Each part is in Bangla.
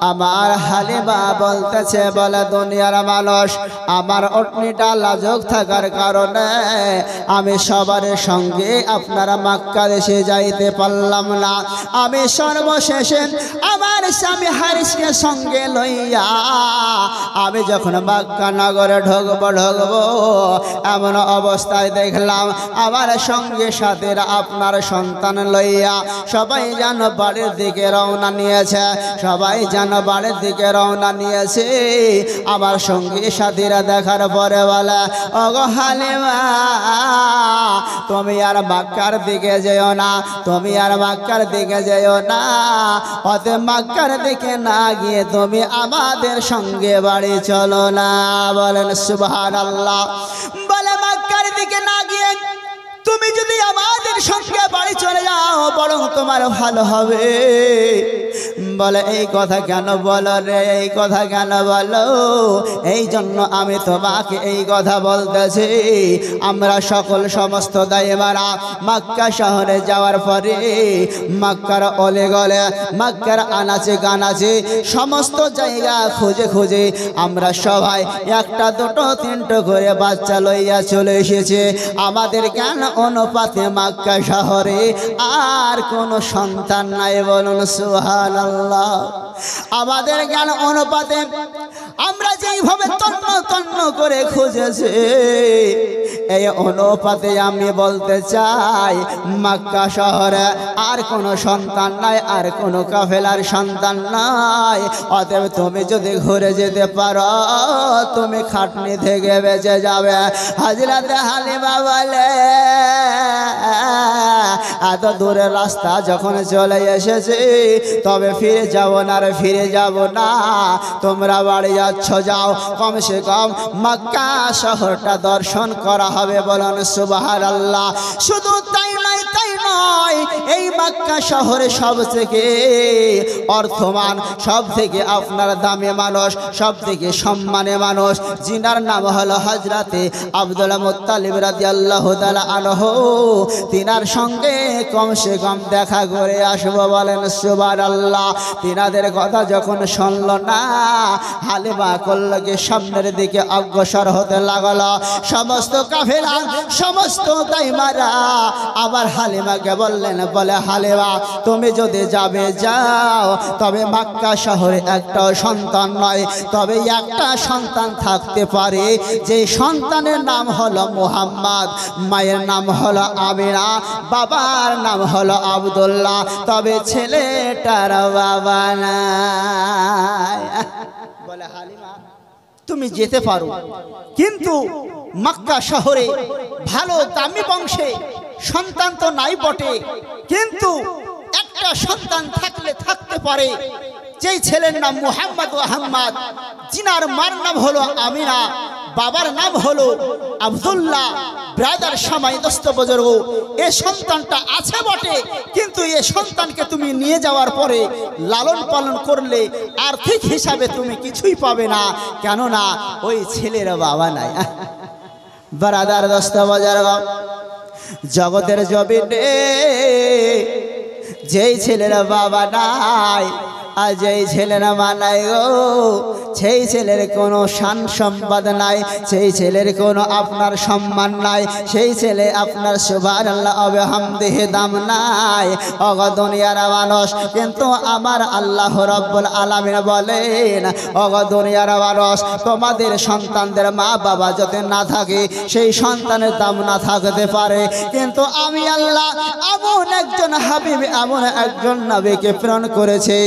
আমার হালিমা বলতেছে, বলে দুনিয়ার মানুষ আমার ওটনিটা লাজুক থাকার কারণে আমি সবার সঙ্গে আপনারা মক্কা দেশে যাইতে পারলাম না। আমি সর্বশেষে আমার স্বামী হারিসকে সঙ্গে লইয়া আমি যখন মক্কা নগরে ঢুকবো এমন অবস্থায় দেখলাম আমার সঙ্গে সাথীরা আপনার সন্তান লইয়া সবাই যেন বাড়ির দিকে রওনা নিয়েছে, সবাই যেন বাড়ির দিকে রওনা নিয়েছে। আমার সঙ্গী সাথীরা দেখার পরে বলে, ওগো হালিমা তুমি আর মক্কার দিকে যেও না, তুমি আর মক্কার দিকে যেও না, অতে মক্কার দিকে না গিয়ে তুমি আমাদের সঙ্গে বাড়ি চলো না। বলেন সুবহানাল্লাহ। বলে মক্কার দিকে না গিয়ে তুমি যদি আমাদের সঙ্গে বাড়ি চলে যাও বরং তোমার ভালো হবে। বলে এই কথা কেন বলো রে, এই কথা কেন বলো? এই জন্য আমি তোমাকে এই কথা বলতেছি, আমরা সকল সমস্ত দায়ীমারা মক্কা শহরে যাওয়ার পরে মক্কার অলে গলে মক্কার আনাচে কানাচে সমস্ত জায়গা খুঁজে খুঁজে আমরা সবাই একটা দুটো তিনটো করে বাচ্চা লইয়া চলে এসেছে। আমাদের জ্ঞান অনুপাতে মক্কা শহরে আর কোনো সন্তান নাই। বলুন সুবহানাল্লাহ। আমাদের জ্ঞান অনুপাতে আমরা যেইভাবে তন্ন তন্ন করে খুঁজেছি এই অনুপাতে আমি বলতে চাই মক্কা শহরে আর কোনো সন্তান নাই, আর কোনো কাফেলার সন্তান নাই। অতএব তুমি যদি ঘুরে যেতে পারো তুমি খাটনি থেকে বেঁচে যাবে। হযরত হালিমা বলে, এত দূরের রাস্তা যখন চলে এসেছি তবে ফিরে যাব না রে, ফিরে যাব না। তোমরা বাড়ি যাচ্ছ যাও, কমসে কম মক্কা শহরটা দর্শন করা হবে। বলেন সুবহানাল্লাহ। শুধু তাই নয়, তাই নয়, এই মক্কা শহরে সব থেকে অর্থমান, সব থেকে আপনার দামি মানুষ, সব থেকে সম্মানে মানুষ, যিনার নাম হলো হযরতে আব্দুল মুত্তালিব রাদিয়াল্লাহু তাআলা আনহু, তিনার সঙ্গে কমসে কম দেখা করে আসবো। বলেন সুবহানাল্লাহ। তিনাদের কথা যখন শুনল না হালিমা কল্লকে সামনের দিকে অগ্রসর হতে লাগলো। সমস্ত কাফেলা সমস্ত দাইমারা আবার হালিমাকে বললেন, বলে হালিমা তুমি যদি যাবে যাও, তবে মক্কা শহরে একটা সন্তান নয়, তবে একটা সন্তান থাকতে পারে, যে সন্তানের নাম হলো মুহাম্মদ, মায়ের নাম হলো আমিনা, বাবার নাম হলো আব্দুল্লাহ, তবে ছেলেটার বাবা নাই। বলে হালিমা তুমি যেতে পারো, কিন্তু মক্কা শহরে ভালো দামি বংশে সন্তান তো নাই বটে, কিন্তু একটা সন্তান থাকলে থাকতে পারে, যেই ছেলের নাম মুহাম্মদ ও আহমদ, জিনার মার নাম হলো আমিনা, বাবার নাম হলো আব্দুল্লাহ। ব্রাদার সামাই দোস্ত বুজুর্গ, এই সন্তানটা আছে বটে, কিন্তু এই সন্তানকে তুমি নিয়ে যাওয়ার পরে লালন পালন করলে আর্থিক হিসাবে তুমি কিছুই পাবে না, কেননা ওই ছেলের বাবা নাই। ব্রাদার দোস্ত বুজুর্গ, জগতের জমিনে যেই ছেলের বাবা নাই আর যেই ছেলের মা নাই গো, সেই ছেলের কোনো শান সম্পদ নাই, সেই ছেলের কোনো আপনার সম্মান নাই, সেই ছেলে আপনার সুবহানাল্লাহ বিহামদিহি দাম নাই। ওগো দুনিয়ার মানুষ, কিন্তু আমার আল্লাহ রাব্বুল আলামিন বলেন, ওগো দুনিয়ার মানুষ, তোমাদের সন্তানদের মা বাবা যদি না থাকে সেই সন্তানের দাম না থাকতে পারে, কিন্তু আমি আল্লাহ এমন একজন হাবিব, এমন একজন নবীকে প্রেরণ করেছি,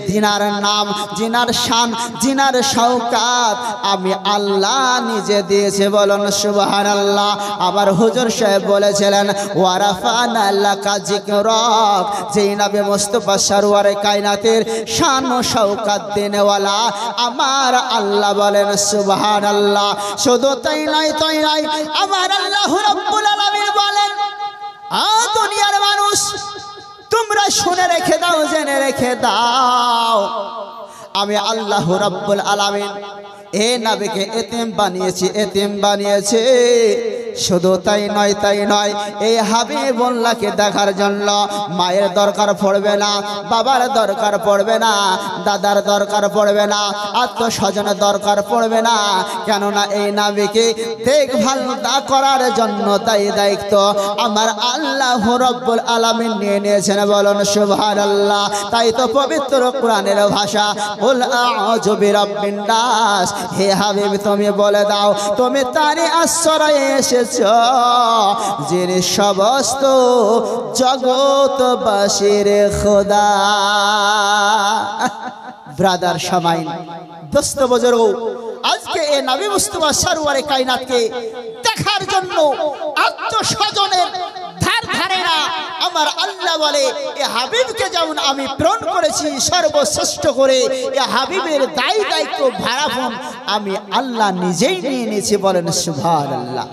জিনার নাম, জিনার শান, জিনার শওকাত আমি আল্লাহ নিজে দিয়েছে। বলুন সুবহানাল্লাহ। আবার হুজুর সাহেব বলেছিলেন, ওয়ারাফানা লাকা যিকরাক, যেই নবী মুস্তাফা সরওয়ারে কায়নাতের শান ও শওকাত দেনেওয়ালা আমার আল্লাহ। বলেন সুবহানাল্লাহ। শুধু তাই নয়, তাই নয়, আমার আল্লাহ রাব্বুল আলামিন বলেন, দুনিয়ার মানুষ তোমরা শুনে রেখে দাও, জেনে রেখে দাও, আমি আল্লাহ রাব্বুল আলামিন এ নবীকে এতিম বানিয়েছি, এতিম বানিয়েছে। শুধু তাই নয় এই হাবিবুল্লাহকে দেখার জন্য মায়ের দরকার পড়বে না, বাবার দরকার পড়বে না, দাদার দরকার পড়বে না, আত্মস্বজনের দরকার পড়বে না। কেননা এই নবীকে দেখভাল করার জন্য তাই দায়িত্ব আমার আল্লাহ রাব্বুল আলামিন নিয়ে নিয়েছেন। বলুন সুবহানাল্লাহ। তাই তো পবিত্র কোরআনের ভাষা কুল আউযু বিরাব্বিন নাস, হে হাবিব তুমি বলে দাও তুমি তারই আশ্রয়ে এসেছো যিনি সমস্ত জগৎবাসীর খোদা। ব্রাদার সামাইন দোস্ত বুজুর্গ, আজকে এই নবী মুস্তাফা সরওয়ারে কায়নাতকে দেখার জন্য আত্মস্বজনের ধার ধারে না। আমার আল্লাহ বলে এই হাবিবকে যেমন আমি প্রেরণ করেছি সর্বশ্রেষ্ঠ করে, এই হাবিবের দায়িত্ব ভাড়াপন আমি আল্লাহ নিজেই নিয়ে নিয়েছি। বলেন সুবহানাল্লাহ।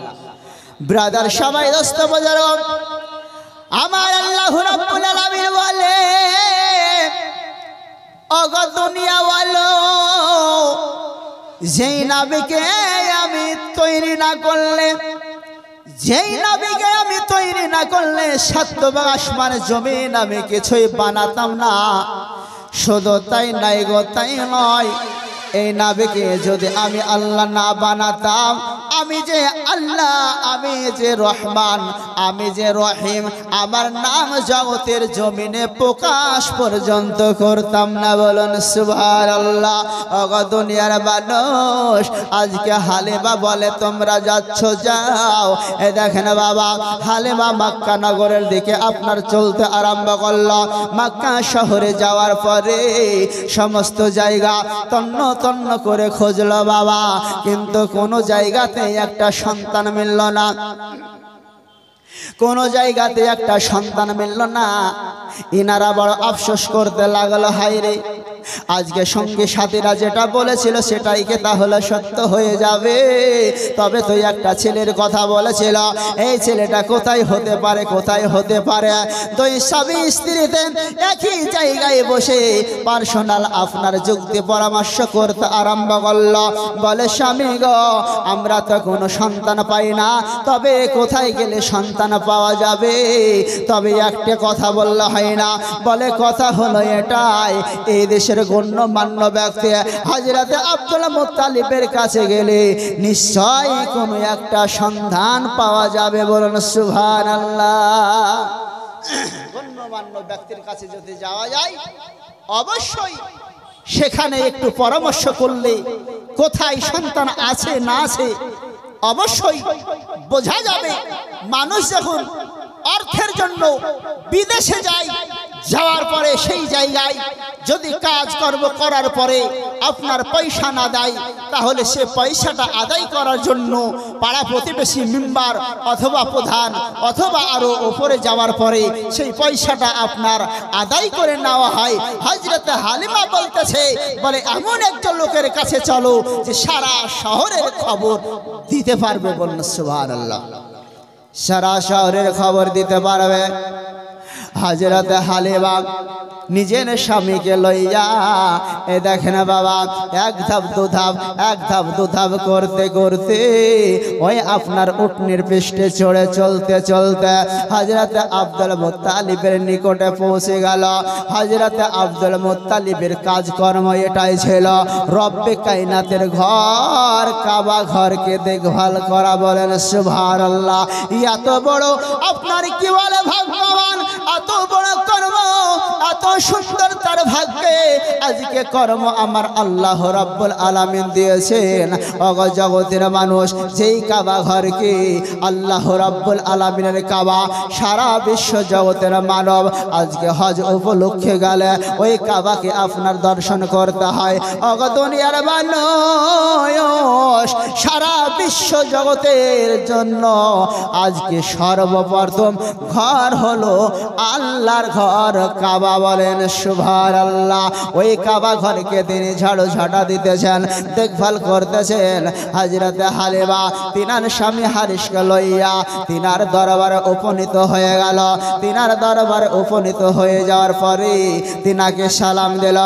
ব্রাদার সবাই দোস্ত বুজুর্গ, আমার আল্লাহ রাব্বুল আলামিন বলে ওগো দুনিয়া ওয়ালো, যেই নবীকে আমি তৈরি না করলে, যেই নবীকে আমি তৈরি না করলে সাত আসমান জমিন আমি কিছুই বানাতাম না। শুধু তাই নাই গো তাই নয়, এই নবীকে যদি আমি আল্লাহ না বানাতাম, আমি যে আল্লাহ, আমি যে রহমান, আমি যে রহিম, আমার নাম জগতের জমিনে প্রকাশ পর্যন্ত করতাম না। বলুন সুবহানাল্লাহ। ওগো দুনিয়ার মানুষ, আজকে হালিমা বলে তোমরা যাচ্ছ যাও। এই দেখেন বাবা, হালিমা মক্কা নগরের দিকে আপনার চলতে আরম্ভ করলো। মক্কা শহরে যাওয়ার পরে সমস্ত জায়গা তন্ন তন্ন করে খুঁজলো বাবা, কিন্তু কোনো জায়গাতে একটা সন্তান মিলল না, কোন জায়গাতে একটা সন্তান মিলল না। ইনারা বড় আফসোস করতে লাগলো, হায়রে আজকে সঙ্গী সাথীরা যেটা বলেছিল সেটাই কি তাহলে সত্য হয়ে যাবে? তবে তো একটা ছেলের কথা বলেছিল, এই ছেলেটা কোথায় হতে পারে, কোথায় হতে পারে? দুই স্বামী স্ত্রীতে একই জায়গায় বসে পার্সোনাল আপনার যুক্তি পরামর্শ করতে আরম্ভ করল। বলে স্বামী গো, আমরা তো কোনো সন্তান পাই না, তবে কোথায় গেলে সন্তান পাওয়া যাবে? তবে একটা কথা বললে হয় না। বলে কথা হলো এটাই, এই দেশের গণ্যমান্য ব্যক্তি হযরত আব্দুল মুত্তালিবের কাছে গেলে নিশ্চয় কোনো একটা সন্ধান পাওয়া যাবে। বলুন সুবহানাল্লাহ। গণ্যমান্য ব্যক্তির কাছে যদি যাওয়া যায়, অবশ্যই সেখানে একটু পরামর্শ করলে কোথায় সন্তান আছে না আছে অবশ্যই বোঝা যাবে। মানুষ যখন অর্থের জন্য বিদেশে যায়, যাওয়ার পরে সেই জায়গায় যদি কাজকর্ম করার পরে আপনার পয়সা না দেয়, তাহলে সে পয়সাটা আদায় করার জন্য পাড়া প্রতিবেশী মেম্বার অথবা প্রধান অথবা আরো উপরে যাওয়ার পরে সেই পয়সাটা আপনার আদায় করে নেওয়া হয়। হযরত হালিমা বলতেছে, বলে এমন একজন লোকের কাছে চলো যে সারা শহরের খবর দিতে পারবে। বলুন সুবহানাল্লাহ। সারা শহরের খবর দিতে পারবে। হযরত হালিমা নিজের স্বামীকে লইয়া এ দেখেন বাবা, এক ধাপ দু ধাপ করতে করতে ওই আপনার উটনির পৃষ্ঠে চড়ে চলতে চলতে হযরত আব্দুল মুত্তালিবের নিকটে পৌঁছে গেল। হযরত আব্দুল মুত্তালিবের কাজকর্ম এটাই ছিল, রব্বে কায়নাতের ঘর কাবা ঘরকে দেখভাল করা। বলেন সুবহানাল্লাহ। এত বড় আপনার কি বলে ভাগ্যবান, এত বড় কর্ম, এত সুন্দর তার ভাগ্যে আজকে কর্ম আমার আল্লাহ রাব্বুল আলামিন দিয়েছেন। ওগো জগতের মানুষ, যেই কাবা ঘরকে আল্লাহ রাব্বুল আলামিনের কাবা সারা বিশ্ব জগতের মানব আজকে হজ উপলক্ষে গেলে ওই কাবাকে আপনার দর্শন করতে হয়। ওগো দুনিয়ার মানুষ, সারা বিশ্ব জগতের জন্য আজকে সর্বপ্রথম ঘর হলো আল্লাহর ঘর কাবা, বলেন সুবহানাল্লাহ। ওই কাবা ঘরকে তিনি ঝাড়ু ঝাঁটা দিতেছেন, দেখভাল করতেছেন। হযরতে হালিমা তিনার স্বামী হারিসকে লইয়া তিনার দরবারে উপনীত হয়ে গেল। তিনার দরবারে উপনীত হয়ে যাওয়ার পরে তিনাকে সালাম দিল,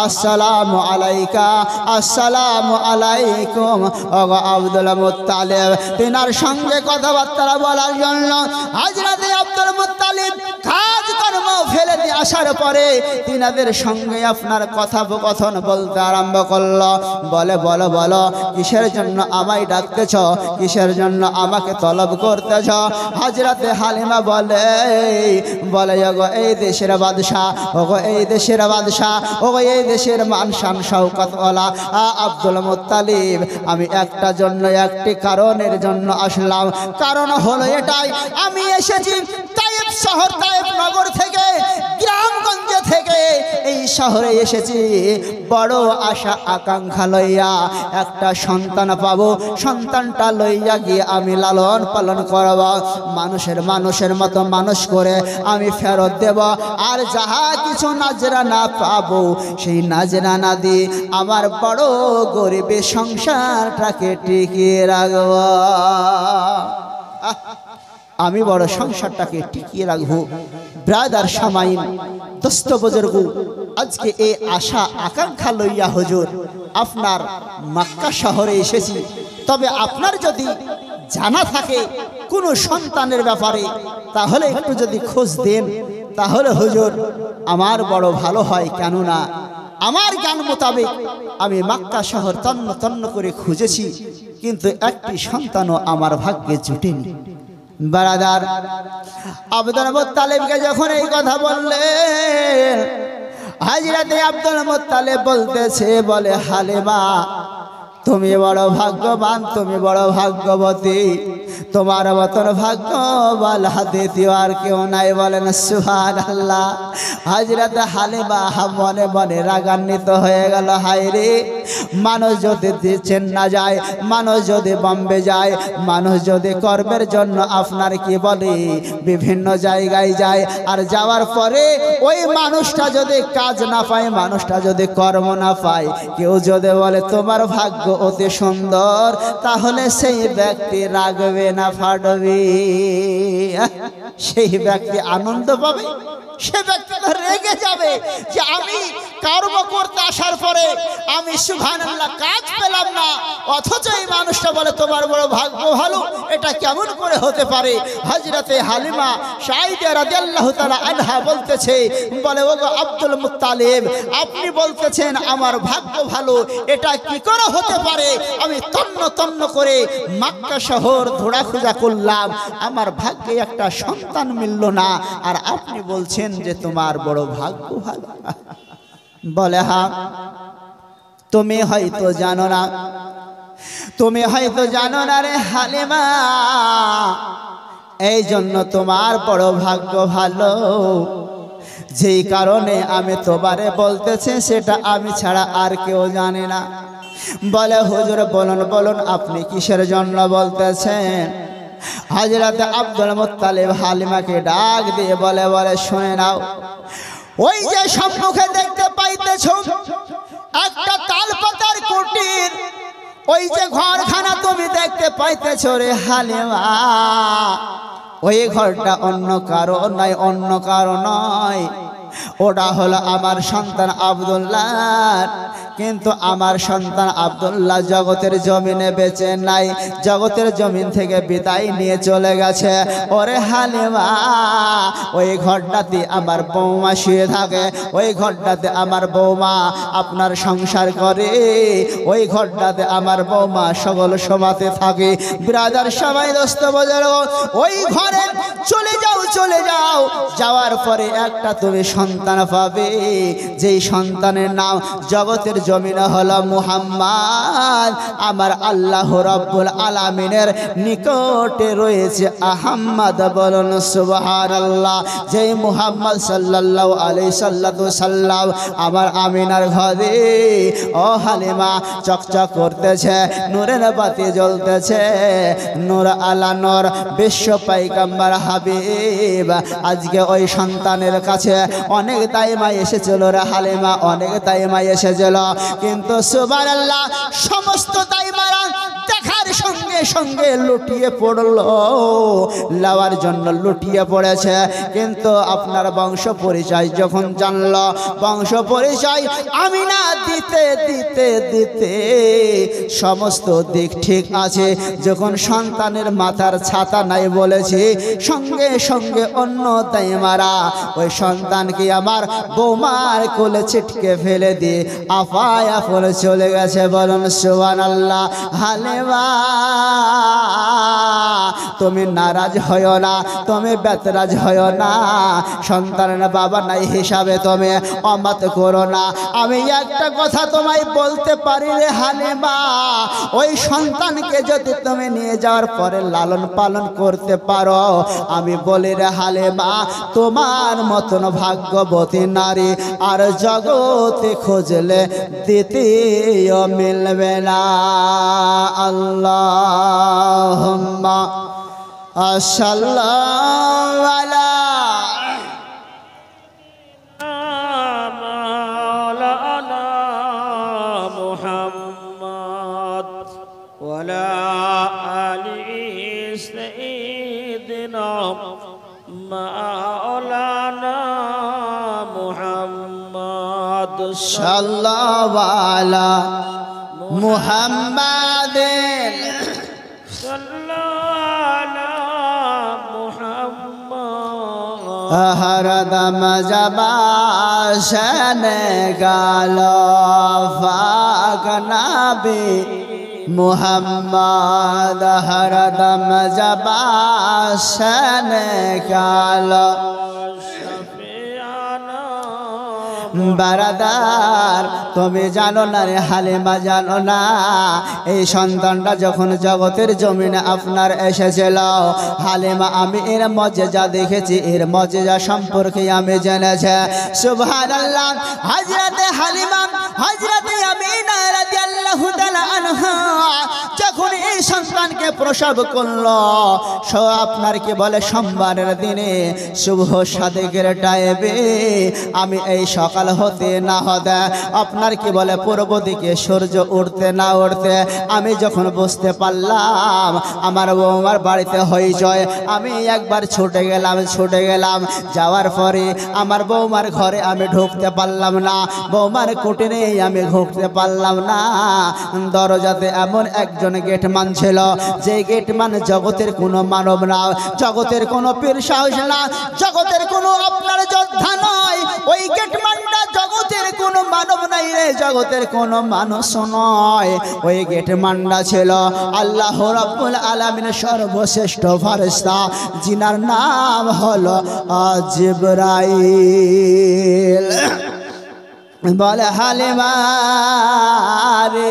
আসসালামু আলাইকা, আসসালামু আলাইকুম ওগো আব্দুল মুত্তালিব। তিনার সঙ্গে কথাবার্তা বলার জন্য হযরতে আব্দুল মুত্তালিব কাজকর্ম ফেলে দিয়ে আসার পরে তিনাদের সঙ্গে আপনার কথোপকথন বলতে আরম্ভ করলো। বলে বলো বলো, কিসের জন্য আমায় ডাকতেছ, কিসের জন্য আমাকে তলব করতেছ? হযরতে হালিমা বলে ওগো এই দেশের বাদশাহ, ওগো এই দেশের বাদশাহ, ওগো এই দেশের মান শান শওকতওয়ালা আব্দুল মুত্তালিব, আমি একটা জন্য, একটি কারণের জন্য আসলাম। কারণ হলো এটাই, আমি এসেছি তায়েফ শহর, তায়েফ নগর থেকে, গ্রামগঞ্জ থেকে এই শহরে এসেছি বড় আশা আকাঙ্ক্ষা লইয়া। একটা সন্তান পাবো, সন্তানটা লইয়া গিয়ে আমি লালন পালন করব, মানুষের মতো মানুষ করে আমি ফেরত দেব। আর যাহা কিছু নাজরানা পাবো সেই নাজরানা দিয়ে আমার বড় গরিবের সংসারটাকে টিকিয়ে রাখব। আমি বড় সংসারটাকে টিকিয়ে রাখবো। ব্রাদার সামাইন, দোস্ত বুজুর্গ, আজকে এই আশা আকাঙ্ক্ষা লইয়া হুজুর আপনার মক্কা শহরে এসেছি। তবে আপনার যদি জানা থাকে কোনো সন্তানের ব্যাপারে, তাহলে একটু যদি খোঁজ দেন, তাহলে হুজুর আমার বড় ভালো হয়। কেননা আমার জ্ঞান মোতাবেক আমি মক্কা শহর তন্ন তন্ন করে খুঁজেছি, কিন্তু একটি সন্তানও আমার ভাগ্যে জুটেনি। বারাদার আব্দুল মুত্তালিবকে যখন এই কথা বললেন, হযরতে আব্দুল মুত্তালিব বলতেছে, বলে হালিমা তুমি বড় ভাগ্যবান, তুমি বড় ভাগ্যবতী, তোমার মতন ভাগ্যবান দ্বিতীয় আর কেউ নাই, বলেন সুবহানাল্লাহ। হযরতে হালিমা মনে মনে রাগান্বিত হয়ে গেল। হায় রে, মানুষ যদি চেন্না যায়, মানুষ যদি বম্বে যায়, মানুষ যদি কর্মের জন্য আপনার কি বলে বিভিন্ন জায়গায় যায়, আর যাওয়ার পরে ওই মানুষটা যদি কাজ না পায়, মানুষটা যদি কর্ম না পায়, কেউ যদি বলে তোমার ভাগ্য অতি সুন্দর, তাহলে সেই ব্যক্তি রাগবে না ফাটবে? সেই ব্যক্তি আনন্দ পাবে? সে ব্যক্তি রেগে যাবে যে আমি কর্ম করতে আসার পরে আমি সুবহানাল্লাহ কাজ পেলাম না, অথচ এই মানুষটা বলে তোমার বড় ভাগ্য ভালো। এটা কেমন করে হতে পারে? হযরতে হালিমা সাঈদা রাদিয়াল্লাহু তাআলা আনহা বলতেছে, বলে ওগো আব্দুল মুত্তালিব, আপনি বলতেছেন আমার ভাগ্য ভালো, এটা কি করে হতে পারে? আমি তন্ন তন্ন করে মক্কা শহর ঘোরাখুঁজা করলাম, আমার ভাগ্যে একটা সন্তান মিলল না, আর আপনি বলছেন যে তোমার বড় ভাগ্য ভালো। বলে হ্যাঁ, তুমি হয়তো জানো না, তুমি হয়তো জানো না রে হালিমা, এই জন্য তোমার বড় ভাগ্য ভালো। যেই কারণে আমি তোমারে বলতেছি সেটা আমি ছাড়া আর কেউ জানে না। বলে হুজুর বলুন বলুন, আপনি কিসের জন্য বলতেছেন? হযরত আব্দুল মুত্তালিব হালিমাকে ডাক দিয়ে বলে, বলে শুনে নাও, ওই যে সম্মুখে দেখতে পাইতেছ একটা তালপাতার কুটির, ওই যে ঘরখানা তুমি দেখতে পাইতেছ রে হালিমা, ওই ঘরটা অন্য কারো নয়, অন্য কারো নয়, ওটা হলো আমার সন্তান আব্দুল্লাহ। কিন্তু আমার সন্তান আব্দুল্লাহ জগতের জমিনে বেঁচে নাই, জগতের জমিন থেকে বিদায় নিয়ে চলে গেছে। ওরে হালিমা, ওই ঘরটাতে আমার বৌমা শুয়ে থাকে, ওই ঘরটাতে আমার বৌমা আপনার সংসার করে, ওই ঘরটাতে আমার বৌমা সকল সমাতে থাকে। ব্রাদার সবাই দোস্ত বুজুর্গ, ওই ঘরে চলে যাও, চলে যাও, যাওয়ার পরে একটা তুমি সন্তান পাবে, যেই সন্তানের নাম জগতের জমিনে হলো মুহাম্মদ। আমার আল্লাহ রাব্বুল আলামিনের নিকটে রয়েছে আহম্মদ। বলুন সুবহানাল্লাহ। যেই মুহাম্মদ সাল্লাল্লাহু আলাইহি সাল্লাম আমার আমিনার ঘরে ও হালিমা চকচক করতেছে, নূরের বাতি জ্বলতেছে, নূর আলা নূর, বিশ্ব পয়গম্বর হাবিব। আজকে ওই সন্তানের কাছে অনেক দাইমা এসেছিল রে হালিমা, অনেক দাইমা এসেছিল, কিন্তু সুবহানাল্লাহ সমস্ত দাইমারা দেখার সঙ্গে সঙ্গে লুটিয়ে পড়ল, লাওয়ার জন্য লুটিয়ে পড়েছে। কিন্তু আপনার বংশ পরিচয় যখন জানল, বংশ পরিচয় আমিনা দিতে দিতে দিতে সমস্ত দিক ঠিক আছে, যখন সন্তানের মাথার ছাতা নাই বলেছি, সঙ্গে সঙ্গে অন্য দাইমারা ওই সন্তানকে আমার বৌমার কোলে ছিটকে ফেলে দিয়ে আফায়া পড়ে চলে গেছে। বলুন সুবহানাল্লাহ। হালিমা তুমি নারাজ হইও না, তুমি বেতরাজ হইও না, সন্তানের বাবা নাই হিসাবে তুমি অমাত করো না। আমি একটা কথা তোমায় বলতে পারি রে হালিমা, ওই সন্তানকে যদি তুমি নিয়ে যাওয়ার পরে লালন পালন করতে পারো, আমি বলি রে হালিমা তোমার মতন ভাগ্যবতী নারী আর জগতে খুঁজলে দ্বিতীয় মিলবে না। আল্লাহুম্মা সাল্লাল্লাহু আলা মাওলানা মুহাম্মদ ওয়া আলা আলি সাইয়্যিদিনা মাওলানা মুহাম্মদ সাল্লাল্লাহু আলা মুহাম্মাদিন হরদম জবাশন গাল ফাক নবী মুহাম্মদ, হরদম জবাশন গাল বারাদার। তুমি জানো না রে হালিমা, জানো না এই সন্তানটা যখন জগতের জমিনে আপনার এসেছিল হালিমা, আমি এর মজেজা দেখেছি, এর মজেজা সম্পর্কে আমি জেনেছি। সুবহানাল্লাহ। হযরতে হালিমা, হযরতে আমিনা রাদিয়াল্লাহু তাআলা আনহা যখন এই সন্তানকে প্রসব করলো, আপনার কি বলে সোমবারের দিনে শুভ সাদেকের টাইমে, আমি এই সকাল হতে না হতে আপনার কি বলে পূর্ব দিকে সূর্য উঠতে না উঠতে আমি যখন বুঝতে পারলাম আমার বৌমার বাড়িতে হইচই, আমি একবার ছুটে গেলাম। যাওয়ার পরে আমার বৌমার ঘরে আমি ঢুকতে পারলাম না, বৌমার কুটিরে আমি ঢুকতে পারলাম না। দরজাতে এমন একজন গেটম্যান ছিল, যে গেটম্যান জগতের কোনো মানব না, জগতের কোনো পীর সাহস না, জগতের কোনো আপনার যোদ্ধা নয়, ওই গেটম্যানটা জগতের কোনো মানব নাই রে, জগতের কোনো মানুষ নয়। ওই গেটম্যানটা ছিল আল্লাহ রাব্বুল আলামিনের সর্বশ্রেষ্ঠ ফেরেশতা, যিনার নাম হলো জিবরাইল। বলে হালিমা রে,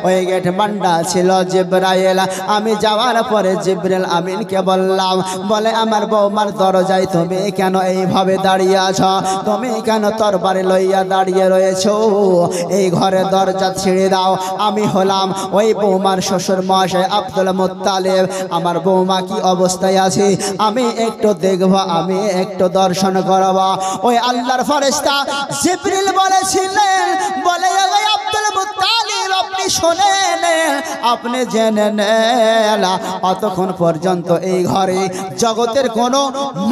ওই গেটম্যানটা ছিল জিবরাইল। আমি যাওয়ার পরে জিবরাইল আমিনকে বললাম, বলে আমার বৌমার দরজায় তুমি কেন এইভাবে দাঁড়িয়ে আছো, তুমি কেন তরবারি লইয়া দাঁড়িয়ে রয়েছো, এই ঘরে দরজা ছেড়ে দাও। আমি হলাম ওই বৌমার শ্বশুর মহাশয় আব্দুল মুত্তালিব, আমার বৌমা কি অবস্থায় আছে আমি একটু দেখব, আমি একটু দর্শন করব। ওই আল্লাহর ফেরেশতা জিবরিল বলেছিলেন, বলে আব্দুল মুত্তালিব আপনি শোনেন, আপনি জেনে নেন, অতক্ষণ পর্যন্ত এই ঘরে জগতের কোনো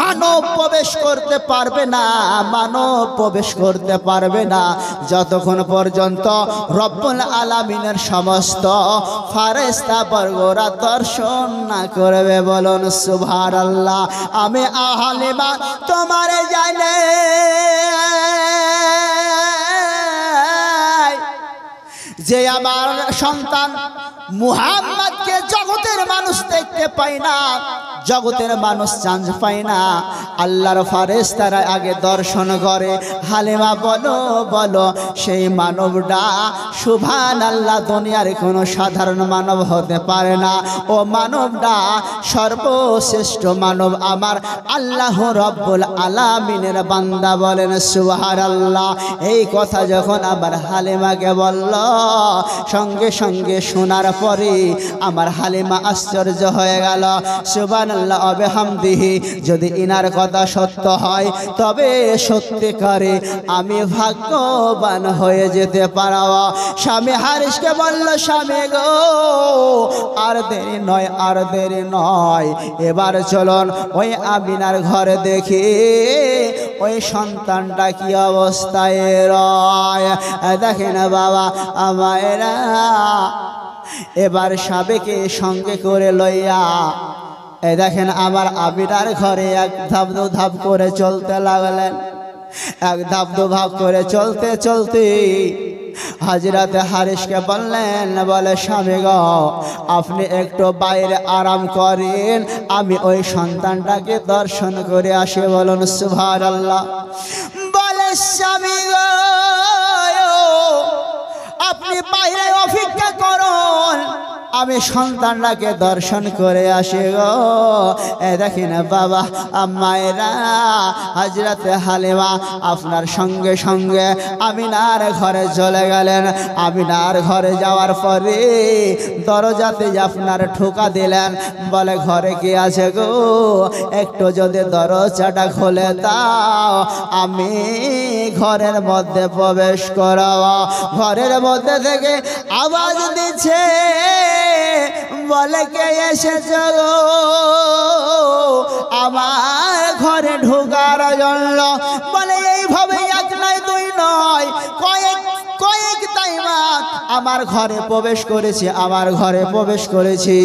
মানব প্রবেশ করতে পারবে না, মানব প্রবেশ করতে পারবে না, যতক্ষণ পর্যন্ত রব্বুল আলামিনের সমস্ত ফেরেশতা বর্গরা দর্শন না করবে। বলুন সুবহানাল্লাহ। আমি হালিমা তোমার জানে যে আমার সন্তান মুহাম্মদকে জগতের মানুষ দেখতে পায় না, জগতের মানুষ চান্স পায় না, আল্লাহর ফেরেশতারা আগে দর্শন করে। হালিমা বলো বলো সেই মানবটা সুবহানাল্লাহ দুনিয়ার কোনো সাধারণ মানব হতে পারে না। ও মানবটা সর্বশ্রেষ্ঠ মানব, আমার আল্লাহ রব্বুল আলামিনের বান্দা। বলেন সুবহানাল্লাহ। এই কথা যখন আবার হালিমাকে বলল, সঙ্গে সঙ্গে শোনার পরে আমার হালিমা আশ্চর্য হয়ে গেল। সুবহানাল্লাহ ওয়া বিহামদিহি। যদি ইনার কথা সত্য হয় তবে সত্যিকারে আমি ভাগ্যবান হয়ে যেতে পারবো। স্বামী হারিসকে বলল, স্বামী গো আর দেরি নয়, আর দেরি নয়, এবার চলুন ওই আমিনার ঘরে দেখি ওই সন্তানটা কি অবস্থায় রয়। দেখেন বাবা আমায়রা এবার সাবেকে সঙ্গে করে লইয়া দেখেন আমার আমিনার ঘরে এক ধাপ দু ধাপ করে চলতে লাগলেন। এক ধাপ দু ধাপ করে চলতে চলতে হাজরাতে হারিসকে বললেন, বলে স্বামী গো আপনি একটু বাইরে আরাম করেন, আমি ওই সন্তানটাকে দর্শন করে আসি। বলুন সুবহানাল্লাহ। বলে স্বামী গো আপনি বাইরে অপেক্ষা করুন, আমি সন্তানটাকে দর্শন করে আসি গো। দেখেন বাবা মায়েরা হযরতে হালিমা আপনার সঙ্গে সঙ্গে আমিনার ঘরে চলে গেলেন। আমিনার ঘরে যাওয়ার পরে দরজাতে আপনার ঠোকা দিলেন, বলে ঘরে কে আছে গো, একটু যদি দরজাটা খুলে দাও আমি ঘরের মধ্যে প্রবেশ করব। ঘরের মধ্যে থেকে আওয়াজ দিচ্ছে, বলে কে এসেছ গো আমার ঘরে ঢোকার জন্য। বলে এইভাবে এক নয় দুই নয় কয়েক টাইমার আমার ঘরে প্রবেশ করেছি, আমার ঘরে প্রবেশ করেছি।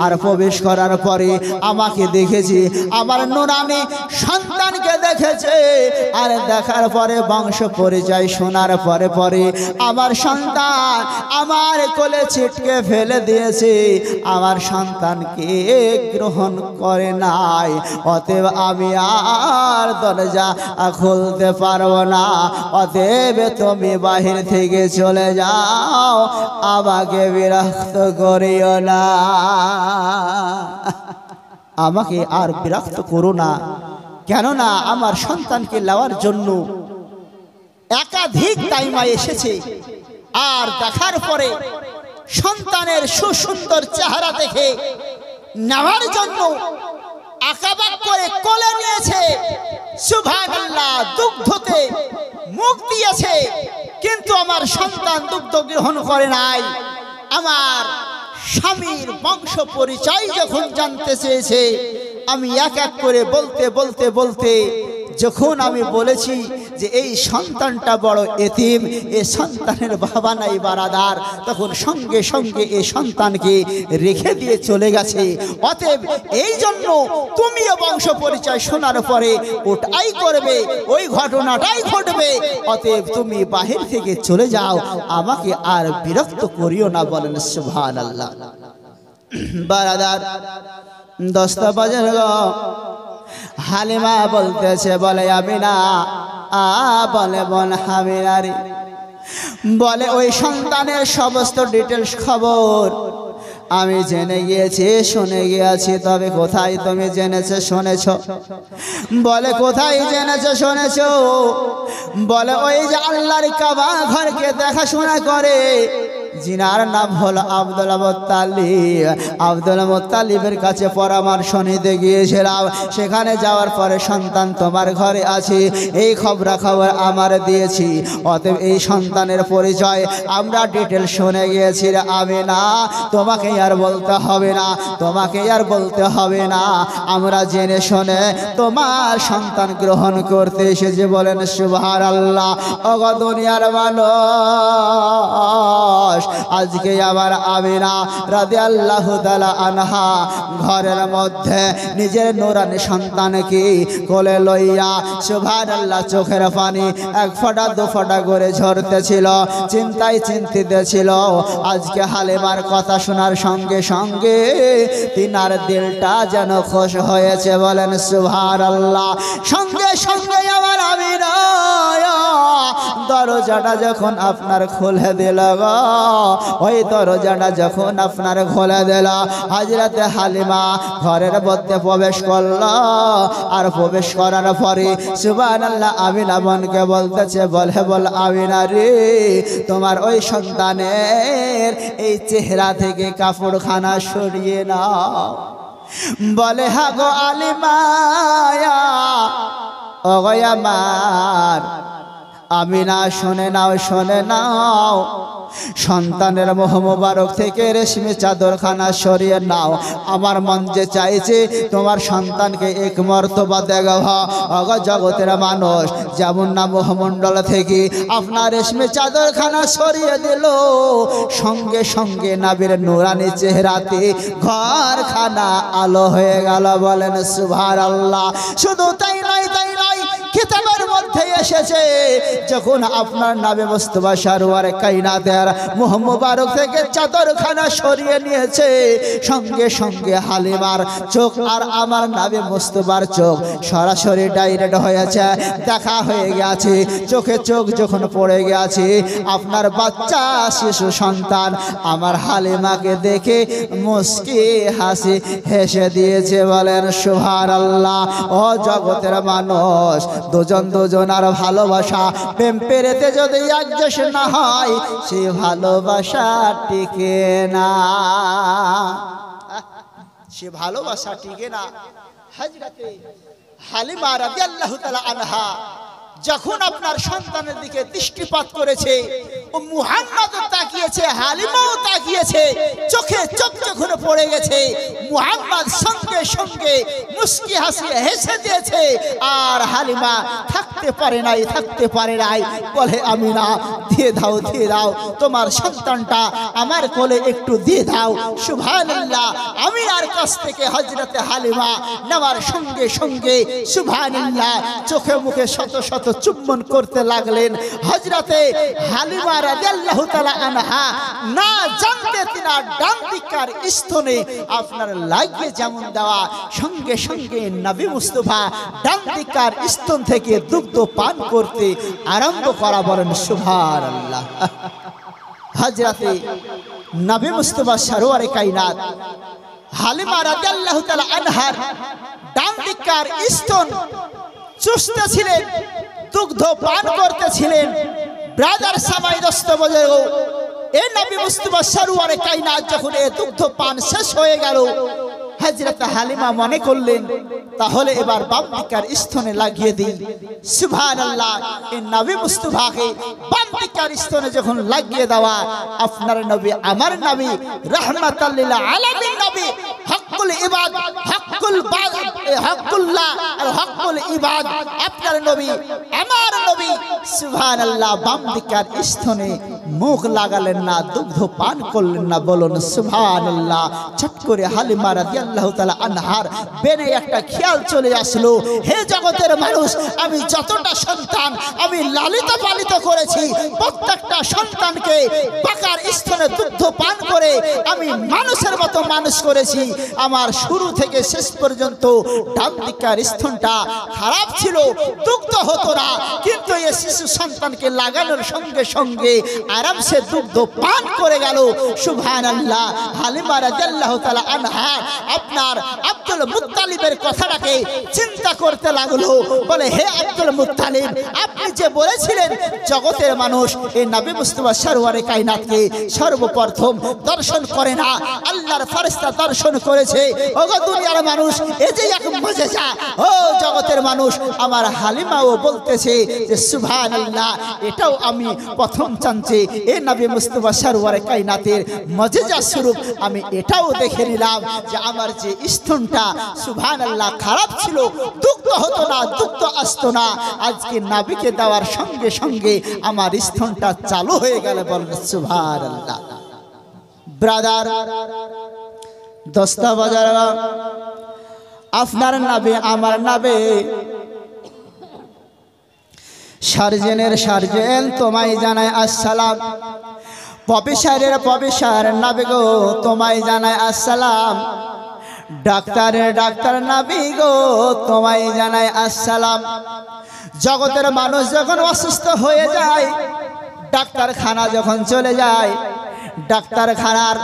আর প্রবেশ করার পরে আমাকে দেখেছি, আমার নুরানি সন্তানকে দেখেছে। আর দেখার পরে বংশ পরিচয় শোনার পরে পরে আমার সন্তান আমার কোলে ছিটকে ফেলে দিয়েছে, আমার সন্তানকে গ্রহণ করে নাই। অতএব আমি আর দরজা খুলতে পারবো না, অতএব তুমি বাহির থেকে চলে যাও, আমাকে বিরক্ত করিও না, আমাকে আর বিরক্ত করো না। কেননা আমার সন্তানকে নেওয়ার জন্য একাধিক টাইমা এসেছে। আর দেখার পরে সন্তানের সুসুন্দর চেহারা দেখে নেওয়ার জন্য আকাবাক করে কোলে নিয়েছে। সুবহানাল্লাহ। দুগ্ধতে মুখ দিয়েছে, কিন্তু আমার সন্তান দুগ্ধ গ্রহণ করে নাই। আমার স্বামীর বংশ পরিচয় যখন জানতে চেয়েছে, আমি এক এক করে বলতে বলতে বলতে যখন আমি বলেছি যে এই সন্তানটা বড় এতিম, এই সন্তানের বাবা নাই বারাদার, তখন সঙ্গে সঙ্গে এই সন্তানকে রেখে দিয়ে চলে গেছে। অতএব এই জন্য তুমিও বংশ পরিচয় শোনার পরে ওটাই করবে, ওই ঘটনাটাই ঘটবে। অতএব তুমি বাহির থেকে চলে যাও, আমাকে আর বিরক্ত করিও না। বলেন সুবহানাল্লাহ। বারাদার 10টা বাজার হালিমা বলতেছে, বলে আমিনা বলে বোন হামিনারি, বলে ওই সন্তানের সমস্ত ডিটেলস খবর আমি জেনে গিয়েছি, শুনে গিয়েছি। তবে কোথায় তুমি জেনেছো শুনেছ? বলে কোথায় জেনেছো শুনেছ? বলে ওই যে আল্লাহর কাবা ঘরকে দেখাশোনা করে, जिनार नाम हलो आब्दुल मुत्तालिब। आब्दुल मुत्तालिबेर काछे परामर्श निते गिয়েছিলাম। সেখানে যাওয়ার পরে সন্তান তোমার ঘরে আছে এই খবরাখবর আমার দিয়েছি। অতএব এই সন্তানের পরিচয় আমরা ডিটেইল শুনে গিয়েছি। আমিনা তোমাকে আর বলতে হবে না, তোমাকে আর বলতে হবে না, আমরা জেনে শুনে তোমার সন্তান গ্রহণ করতে এসেছি। বলেন সুবহানাল্লাহ। ওগো দুনিয়ার মানুষ, আজকে আবার আমিনা রাদিয়াল্লাহু তাআলা আনহা ঘরের মধ্যে নিজের নূরানী সন্তানকে কোলে লইয়া সুবহানাল্লাহ চোখের পানি এক ফোঁটা দু ফোঁটা করে ঝরতেছিল, চিন্তায় চিন্তিত ছিল। আজকে হালিমার কথা শোনার সঙ্গে সঙ্গে তিনার দিলটা যেন খুশ হয়েছে, বলেন সুবহানাল্লাহ। সঙ্গে সঙ্গে আমার আমিনা দরজাটা যখন আপনার খুলে দিল গো, ওই দরজাটা যখন আপনার খুলে দিল, হযরতে হালিমা ঘরের মধ্যে প্রবেশ করলো। আর প্রবেশ করার পরে সুবহানাল্লাহ আমিনা বোনকে বলতেছে, বল আমিনা রে, তোমার ওই সন্তানের এই চেহারা থেকে কাপড়খানা সরিয়ে নাও। বলে হা গো আলিমা, ও গো আমার আমিনা, শুনে নাও, সন্তানের মুখ মোবারক থেকে রেশমি চাদরখানা সরিয়ে নাও। আমার মন যে চাইছে তোমার সন্তানকে এক মর্তবা দেওয়া। অগো জগতের মানুষ, যেমন না মুখমণ্ডল থেকে আপনার রেশমি চাদরখানা সরিয়ে দিল, সঙ্গে সঙ্গে নবীর নূরানী চেহারাতে ঘরখানা আলো হয়ে গেল, বলেন সুবহানাল্লাহ। শুধু তাই নয়, কিতাবের মধ্যে এসেছে যখন আপনার নবী মুস্তাফা সরওয়ার কায়নাতের মুখ মোবারক থেকে চাদরখানা সরিয়ে নিয়েছে, সঙ্গে সঙ্গে হালিমার চোখ আর আমার নবী মুস্তাফার চোখ সরাসরি ডাইরেক্ট হয়েছে, দেখা হয়ে গেছে। চোখে চোখ যখন পড়ে গেছে, আপনার বাচ্চা শিশু সন্তান আমার হালিমাকে দেখে মুস্কি হাসি হেসে দিয়েছে, বলেন সুবহানাল্লাহ। ও জগতের মানুষ, দুজনার ভালোবাসা প্রেম পেরেতে যদি একজোশ না হয়, সে ভালোবাসা টিকে না, সে ভালোবাসা টিকে না। হযরতে হালিমা রাদিয়াল্লাহু তাআলা আনহা যখন আপনার সন্তানের দিকে দৃষ্টিপাত করেছে, ও মুহাম্মদও তাকিয়েছে, হালিমাও তাকিয়েছে, চোখে চোখ যখন পড়ে গেছে, মুহাম্মদ সঙ্গে সঙ্গে মুস্কি হাসি হেসে দিয়েছে। আর হালিমা থাকতে পারে নাই, বলে আমিনা, দিয়ে দাও তোমার সন্তানটা আমার কোলে একটু দিয়ে দাও। সুবহানাল্লাহ। আমিনার কাছ থেকে হযরতে হালিমা নেওয়ার সঙ্গে সঙ্গে সুবহানাল্লাহ চোখে মুখে শত শত চুম্বন করতে লাগলেন। হযরতে হালিমা রাদিয়াল্লাহু তাআলা আনহা না জানতে তিনার ডান দিকের স্তনে আপনার লাগিয়ে যেমন দেওয়া, সঙ্গে সঙ্গে নবী মুস্তাফা ডান দিকের স্তন থেকে দুগ্ধ পান করতে আরম্ভ করা, বলেন সুবহানাল্লাহ। হযরতে নবী মুস্তাফা সরওয়ারে কায়নাত হালিমা রাদিয়াল্লাহু তাআলা আনহার ডান দিকের স্তন চুষতেছিলেন, দুগ্ধ পান করতেছিলেন। ব্রাদার সামাই দোস্ত বলে, এই নবী মুস্তাফা সরওয়ারে কায়নাত যখন এই দুগ্ধ পান শেষ হয়ে গেল, হযরত হালিমা মনে করলেন তাহলে এবার বাম দিকের স্তনে লাগিয়ে দিই। সুবহানাল্লাহ। এই নবী মুস্তাফাকে বাম দিকের স্তনে যখন লাগিয়ে দেওয়া, আপনার নবী আমার নবী রাহমাতাল লিল আলামিন নবী, হকুল ইবাদ, হকুল্লাহ আর হকুল ইবাদ, আপনার নবী আমার নবী সুবহানাল্লাহ বাম দিকের স্তনে মুখ লাগালেন না, দুগ্ধ পান করলেন না, বলুন সুবহানাল্লাহ। চট করে হালিমা রাদিয়াল্লাহু তাআলা আনহার বেনে একটা খেয়াল চলে আসলো, হে জগতের মানুষ, আমি যতটা সন্তান আমি লালিত পালিত করেছি, প্রত্যেকটা সন্তানকে পাকার স্তনে দুগ্ধ পান করে আমি মানুষের মতো মানুষ করেছি। আমার শুরু থেকে শেষ পর্যন্ত ডান দিকের স্তনটা খারাপ ছিল, দুগ্ধ হতো না, কিন্তু এই শিশু সন্তানকে লাগানোর সঙ্গে সঙ্গে আরামসে দুগ্ধ পান করে গেল। সুবহানাল্লাহ। হালিমা রাদিয়াল্লাহু তাআলা আনহা আপনার আব্দুল মুত্তালিবের কথাটাকে চিন্তা করতে লাগলো, বলে হে আব্দুল মুত্তালিব, আপনি যে বলেছিলেন জগতের মানুষ এই নবী মুস্তাফা সরওয়ারে কায়নাতকে সর্বপ্রথম দর্শন করে না, আল্লাহর ফেরেশতা দর্শন করেছে। ওগো দুনিয়ার মানুষ, এই যে এক মুজিজা, ও জগতের মানুষ, আমার হালিমাও বলতেছে যে সুবহানাল্লাহ, এটাও আমি প্রথম চান্সে এই নবী মুস্তাফা সরওয়ারে কায়নাতের মুজিজা স্বরূপ আমি এটাও দেখে নিলাম যে আমার যে স্তনটা সুবহানাল্লাহ খারাপ ছিল, দুগ্ধ হতো না, দুগ্ধ আসতো না, আজকে নবীকে দেওয়ার সঙ্গে সঙ্গে আমার স্তনটা চালু হয়ে গেল, বলেন সুবহানাল্লাহ। ব্রাদার দোস্ত বাজার, আপনার নবী আমার নবী সার্জেনের সার্জেন তোমায় জানায় আসসালাম। প্রফেসরের প্রফেসর নবী গো তোমায় জানায় আসসালাম। ডাক্তারের ডাক্তার নবী গো তোমায় জানায় আসসালাম। জগতের মানুষ যখন অসুস্থ হয়ে যায়, ডাক্তারখানা যখন চলে যায়, ডাক্তারখানার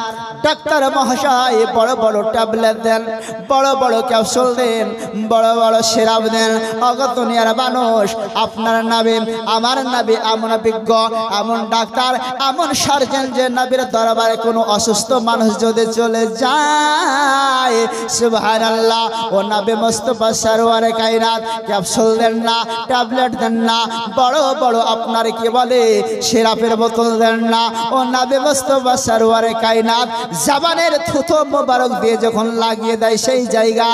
ডাক্তার মহাশয় বড় বড় ট্যাবলেট দেন, বড় বড় ক্যাপসুল দেন, বড় বড় সিরাপ দেন। অগত দুনিয়ার মানুষ আপনার নবী আমার নবী এমন বিজ্ঞ, এমন ডাক্তার, এমন সার্জন যে নবীর দরবারে কোনো অসুস্থ মানুষ যদি চলে যায়, সুবহানাল্লাহ, ও নবী মুস্তাফা সরওয়ারে কায়নাত ক্যাপসুল দেন না, ট্যাবলেট দেন না, বড় বড় আপনার কি বলে সিরাপের বোতল দেন না। ও নবী মুস্তাফা সরওয়ারে কায়নাত জবানের থুথু মোবারক দিয়ে যখন লাগিয়ে দেয়, সেই জায়গা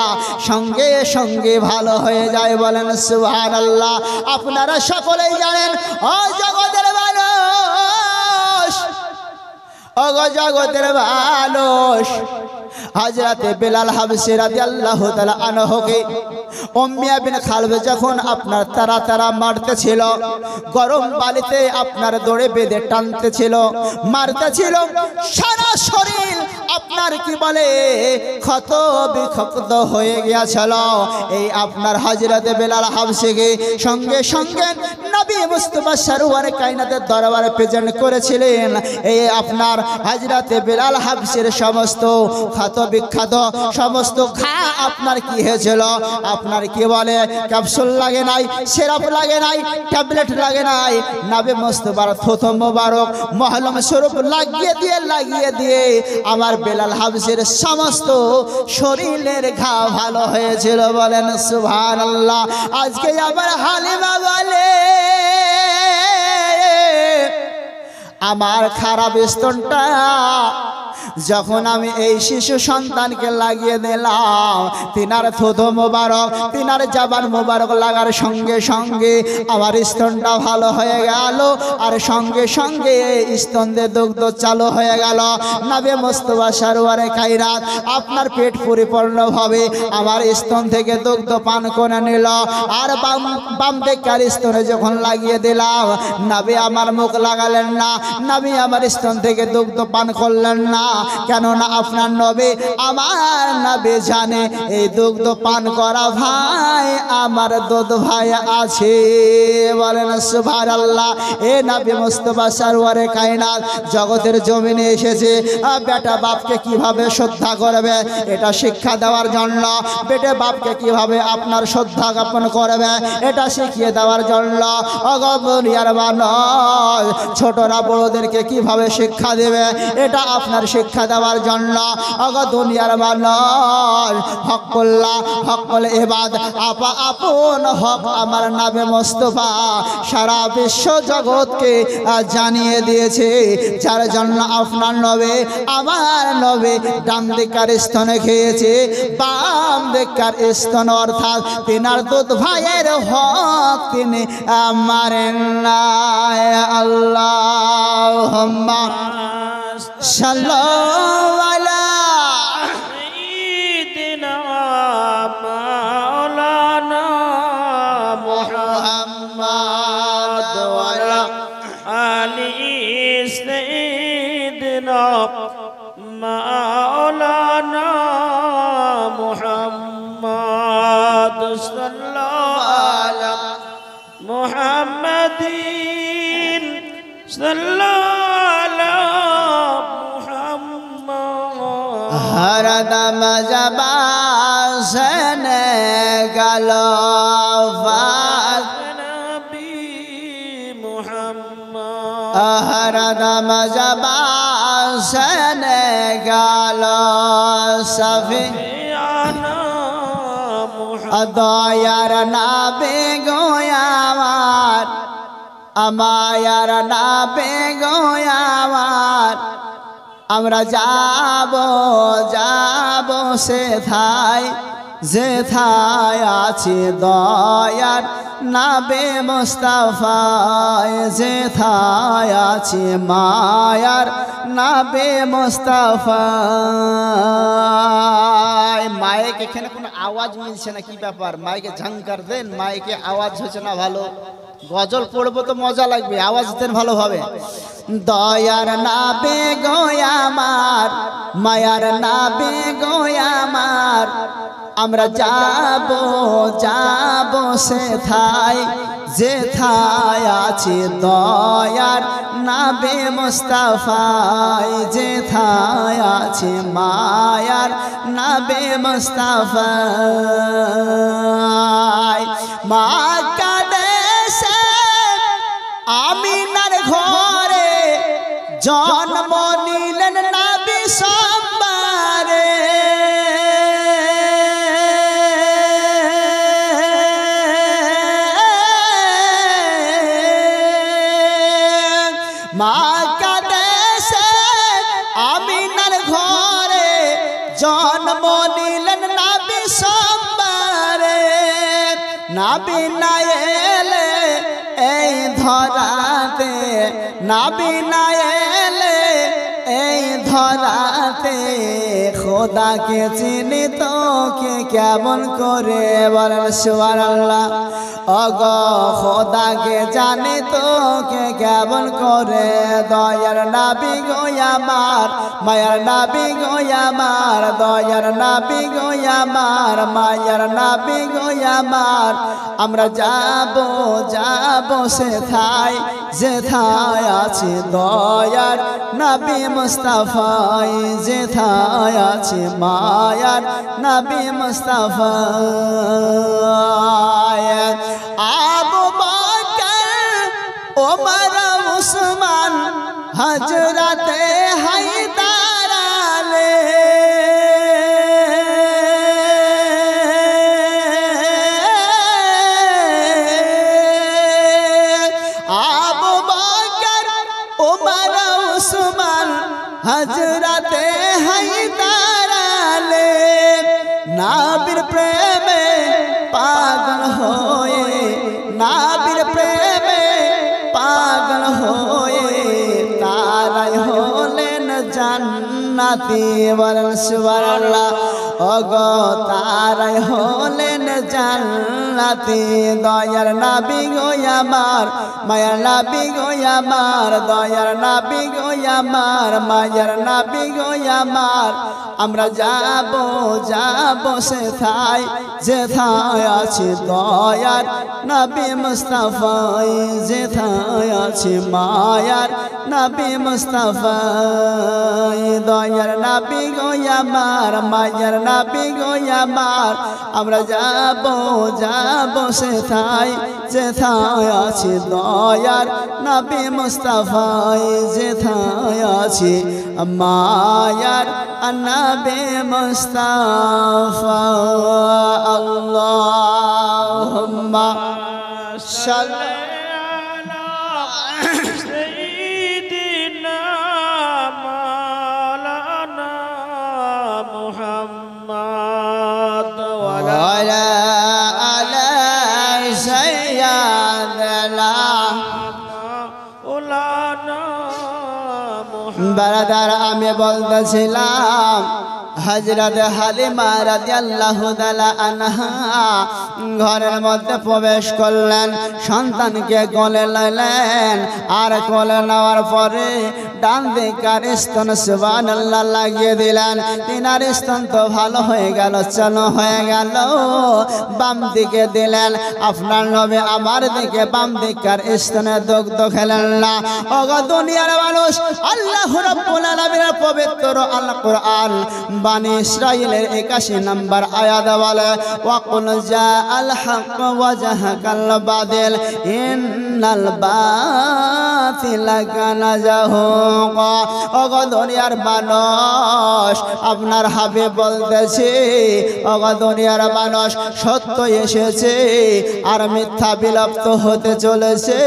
সঙ্গে সঙ্গে ভালো হয়ে যায়। বলেন সুবহানাল্লাহ। আপনারা সকলেই জানেন ও জগতের মানুষ, ও জগতের মানুষ, হযরতে বেলাল হাবশী রাদিয়াল্লাহু তাআলা আনহুকে উম্মিয়া বিন খালদ যখন আপনার তারা তারা মারতেছিল, গরম বালিতে আপনার দড়ে বেঁধে টানতেছিল, মারতেছিল, সারা শরীর আপনার কি বলে ক্ষত বিক্ষত হয়ে গিয়েছিল। এই আপনার হযরতে বেলাল হাবশীকে সঙ্গে সঙ্গে নবী মুস্তাফা সরওয়ারে কায়নাতের দরবারে প্রেজেন্ট করেছিলেন। এই আপনার হযরতে বেলাল হাবশীর সমস্ত ক্ষত বিক্ষত সমস্ত ঘা আপনার কি হয়েছিল, আপনার কি বলে ক্যাপসুল লাগে নাই, সিরাপ লাগে নাই, ট্যাবলেট লাগে নাই, নবী মুস্তাফার থুথু মোবারক মহলম স্বরূপ লাগিয়ে দিয়ে আমার বেলাল হাবশীর সমস্ত শরীরের ঘা ভালো হয়েছিল। বলেন সুবহানাল্লাহ। আজকে আমার হালিমা বলে আমার খারাপ স্তনটা যখন আমি এই শিশু সন্তানকে লাগিয়ে দিলাম, তিনার থুথু মোবারক, তিনার জবান মোবারক লাগার সঙ্গে সঙ্গে আমার স্তনটা ভালো হয়ে গেল, আর সঙ্গে সঙ্গে স্তন দিয়ে দুগ্ধ চালু হয়ে গেল। নবী মুস্তাফা সরওয়ারে কায়নাত আপনার পেট পরিপূর্ণভাবে আমার স্তন থেকে দুগ্ধ পান করে নিল। আর বাম দিকের স্তনে যখন লাগিয়ে দিলাম, নবী আমার মুখ লাগালেন না, নবী আমার স্তন থেকে দুগ্ধ পান করলেন না। কেননা আপনার নবী আমার নবী জানে এই দুগ্ধ পান করা ভাই আমার দুধ ভাই আছে। বলেন সুবহানাল্লাহ। এ নবী মুস্তাফা সরওয়ারে কায়নাত জগতের জমিনে এসেছে বেটা বাপকে কিভাবে শ্রদ্ধা করবে এটা শিক্ষা দেওয়ার জন্য, বেটা বাপকে কিভাবে আপনার শ্রদ্ধা জ্ঞাপন করবে এটা শিখিয়ে দেওয়ার জন্য। অগবনিয়ার মানুষ ছোটরা বড়দেরকে কিভাবে শিক্ষা দেবে এটা আপনার শিক্ষা দেওয়ার জন্য। অগ দুনিয়ার মানুষ হকুল্লাহ হকুল ইবাদ আপা আপন হক আমার নবী মুস্তাফা সারা বিশ্ব জগৎকে জানিয়ে দিয়েছে, যার জন্য আপনার নবী আমার নবী ডান দিকের স্তনে খেয়েছে, বাম দিকের স্তন অর্থাৎ তিনার দুধ ভাইয়ের হক তিনি মারেন না। আল্লাহুম্মা সাল্লাল্লাহু আলা সাইয়্যিদিনা মাওলানা মুহাম্মদ ওয়া আলা আলি সাইয়্যিদিনা মাওলানা মুহাম্মদ সাল্লাল্লাহু আলা মুহাম্মাদিন সাল্লাল্লাহু हर दम ज़बान से निकलो नबी मुहम्मद, हर दम ज़बान से निकलो सफियाना मुहम्मद, दयार नबी गोयावार আমায়ার নবী গোয়াবার আমরা যাব সেথায় যেথায় আছে দয়ার নবী মুস্তাফা, যেথায় আছে মায়ার নাবে মুস্তাফা। মাইক এখানে কোনো আওয়াজ মিলছে না, কি ব্যাপার? মাইকে ঝংকার দেন, মাইকে আওয়াজ হচ্ছে না ভালো। গজল পড়বো তো মজা লাগবে, আওয়াজ দেন ভালোভাবে। দয়ার নাবে গো আমার, মায়ার নাবে গো আমার, আমরা যাব যাব সেথায় যেথায় আছে দয়ার নাবে মুস্তাফায়, যেথায় আছে মায়ার নাবে মুস্তাফায়। মক্কা দেশে আমিনার ঘরে জন্ম নিলেন নবী সোমবারে। মক্কা দেশে আমিনার ঘরে জন্ম নিলেন নবী সোমবারে। নবী না এলে এই ধরাতে, নবী না এলে এই ধরাতে, খোদাকে চিনি তো কে কেমন করে বলেন সুবহানাল্লাহ। ওগো খোদাকে জানি তো কে কেমন করে, দয়ার নবী গো আমার, মায়ার নবী গো আমার, দয়ার নবী গো আমার, মায়ার নবী গো আমার, আমরা যাব যাব সেথায় যেথায় আছে দয়ার নবী মুস্তাফায়, যেথায় আছে মায়ার নবী মুস্তাফায়। আবু বকর ওমর উসমান হযরতে হায়দার আলী, আবু বকর ওমর উসমান হযরতে হায়দার আলী, নবীর প্রেমে পাগল হয়ে, নবীর প্রেমে পাগল হয়ে, তারাই হলেন জান্নাতি বলেন সুবহানাল্লাহ। ওগো তারাই হলেন জান্নাতি, দয়ার নবী গো আমার, মায়ার নবী গো আমার, দয়ার নবী গো আমার, মায়ার নবী গো আমার, আমরা যাব যাব সেথায় যেথায় আছে দয়ার নবী মুস্তাফায়, যেথায় আছে মায়ার নবী মুস্তাফায়। দয়ার নবী গো আমার, মায়ার নবী গো আমার, আমরা যাব যাব সেথায় যেথায় আছে দয়ার নবী মুস্তাফায়, যেথায় আছে মায়ার নবী মুস্তাফা। আল্লাহুম্মা সাল্লি سيدنا مولانا محمد وعلى آل سيدنا مولانا محمد। বারাদার আমি বলতেছিলাম হযরত হালিমা রাদিয়াল্লাহু তাআলা আনহা ঘরের মধ্যে প্রবেশ করলেন, সন্তানকে কোলে নিলেন, আর কোলে নেওয়ার পরে ডান দিকের স্তন সুবহানাল্লাহ লাগিয়ে দিলেন। তিনার স্তন তো ভালো হয়ে গেল, চালু হয়ে গেল। বাম দিকে দিলেন, আপনার নবী আমার দিকে বাম দিকের স্তনে দুগ্ধ খেলেন না। ওগো দুনিয়ার মানুষ, আল্লাহ রাব্বুল আলামিনের পবিত্র আল কোরআন বানি ইসরাইলের 81 নম্বর আয়াত বলে, ওয়াকুল জাআল হক ওয়া জাহাকাল বাতিল ইন্নাল বাতিলা কানা যাহুকা। ওগো দুনিয়ার মানুষ, আপনার হাবিব বলতেছে, ওগো দুনিয়ার মানুষ, সত্য এসেছে আর মিথ্যা বিলুপ্ত হতে চলেছে।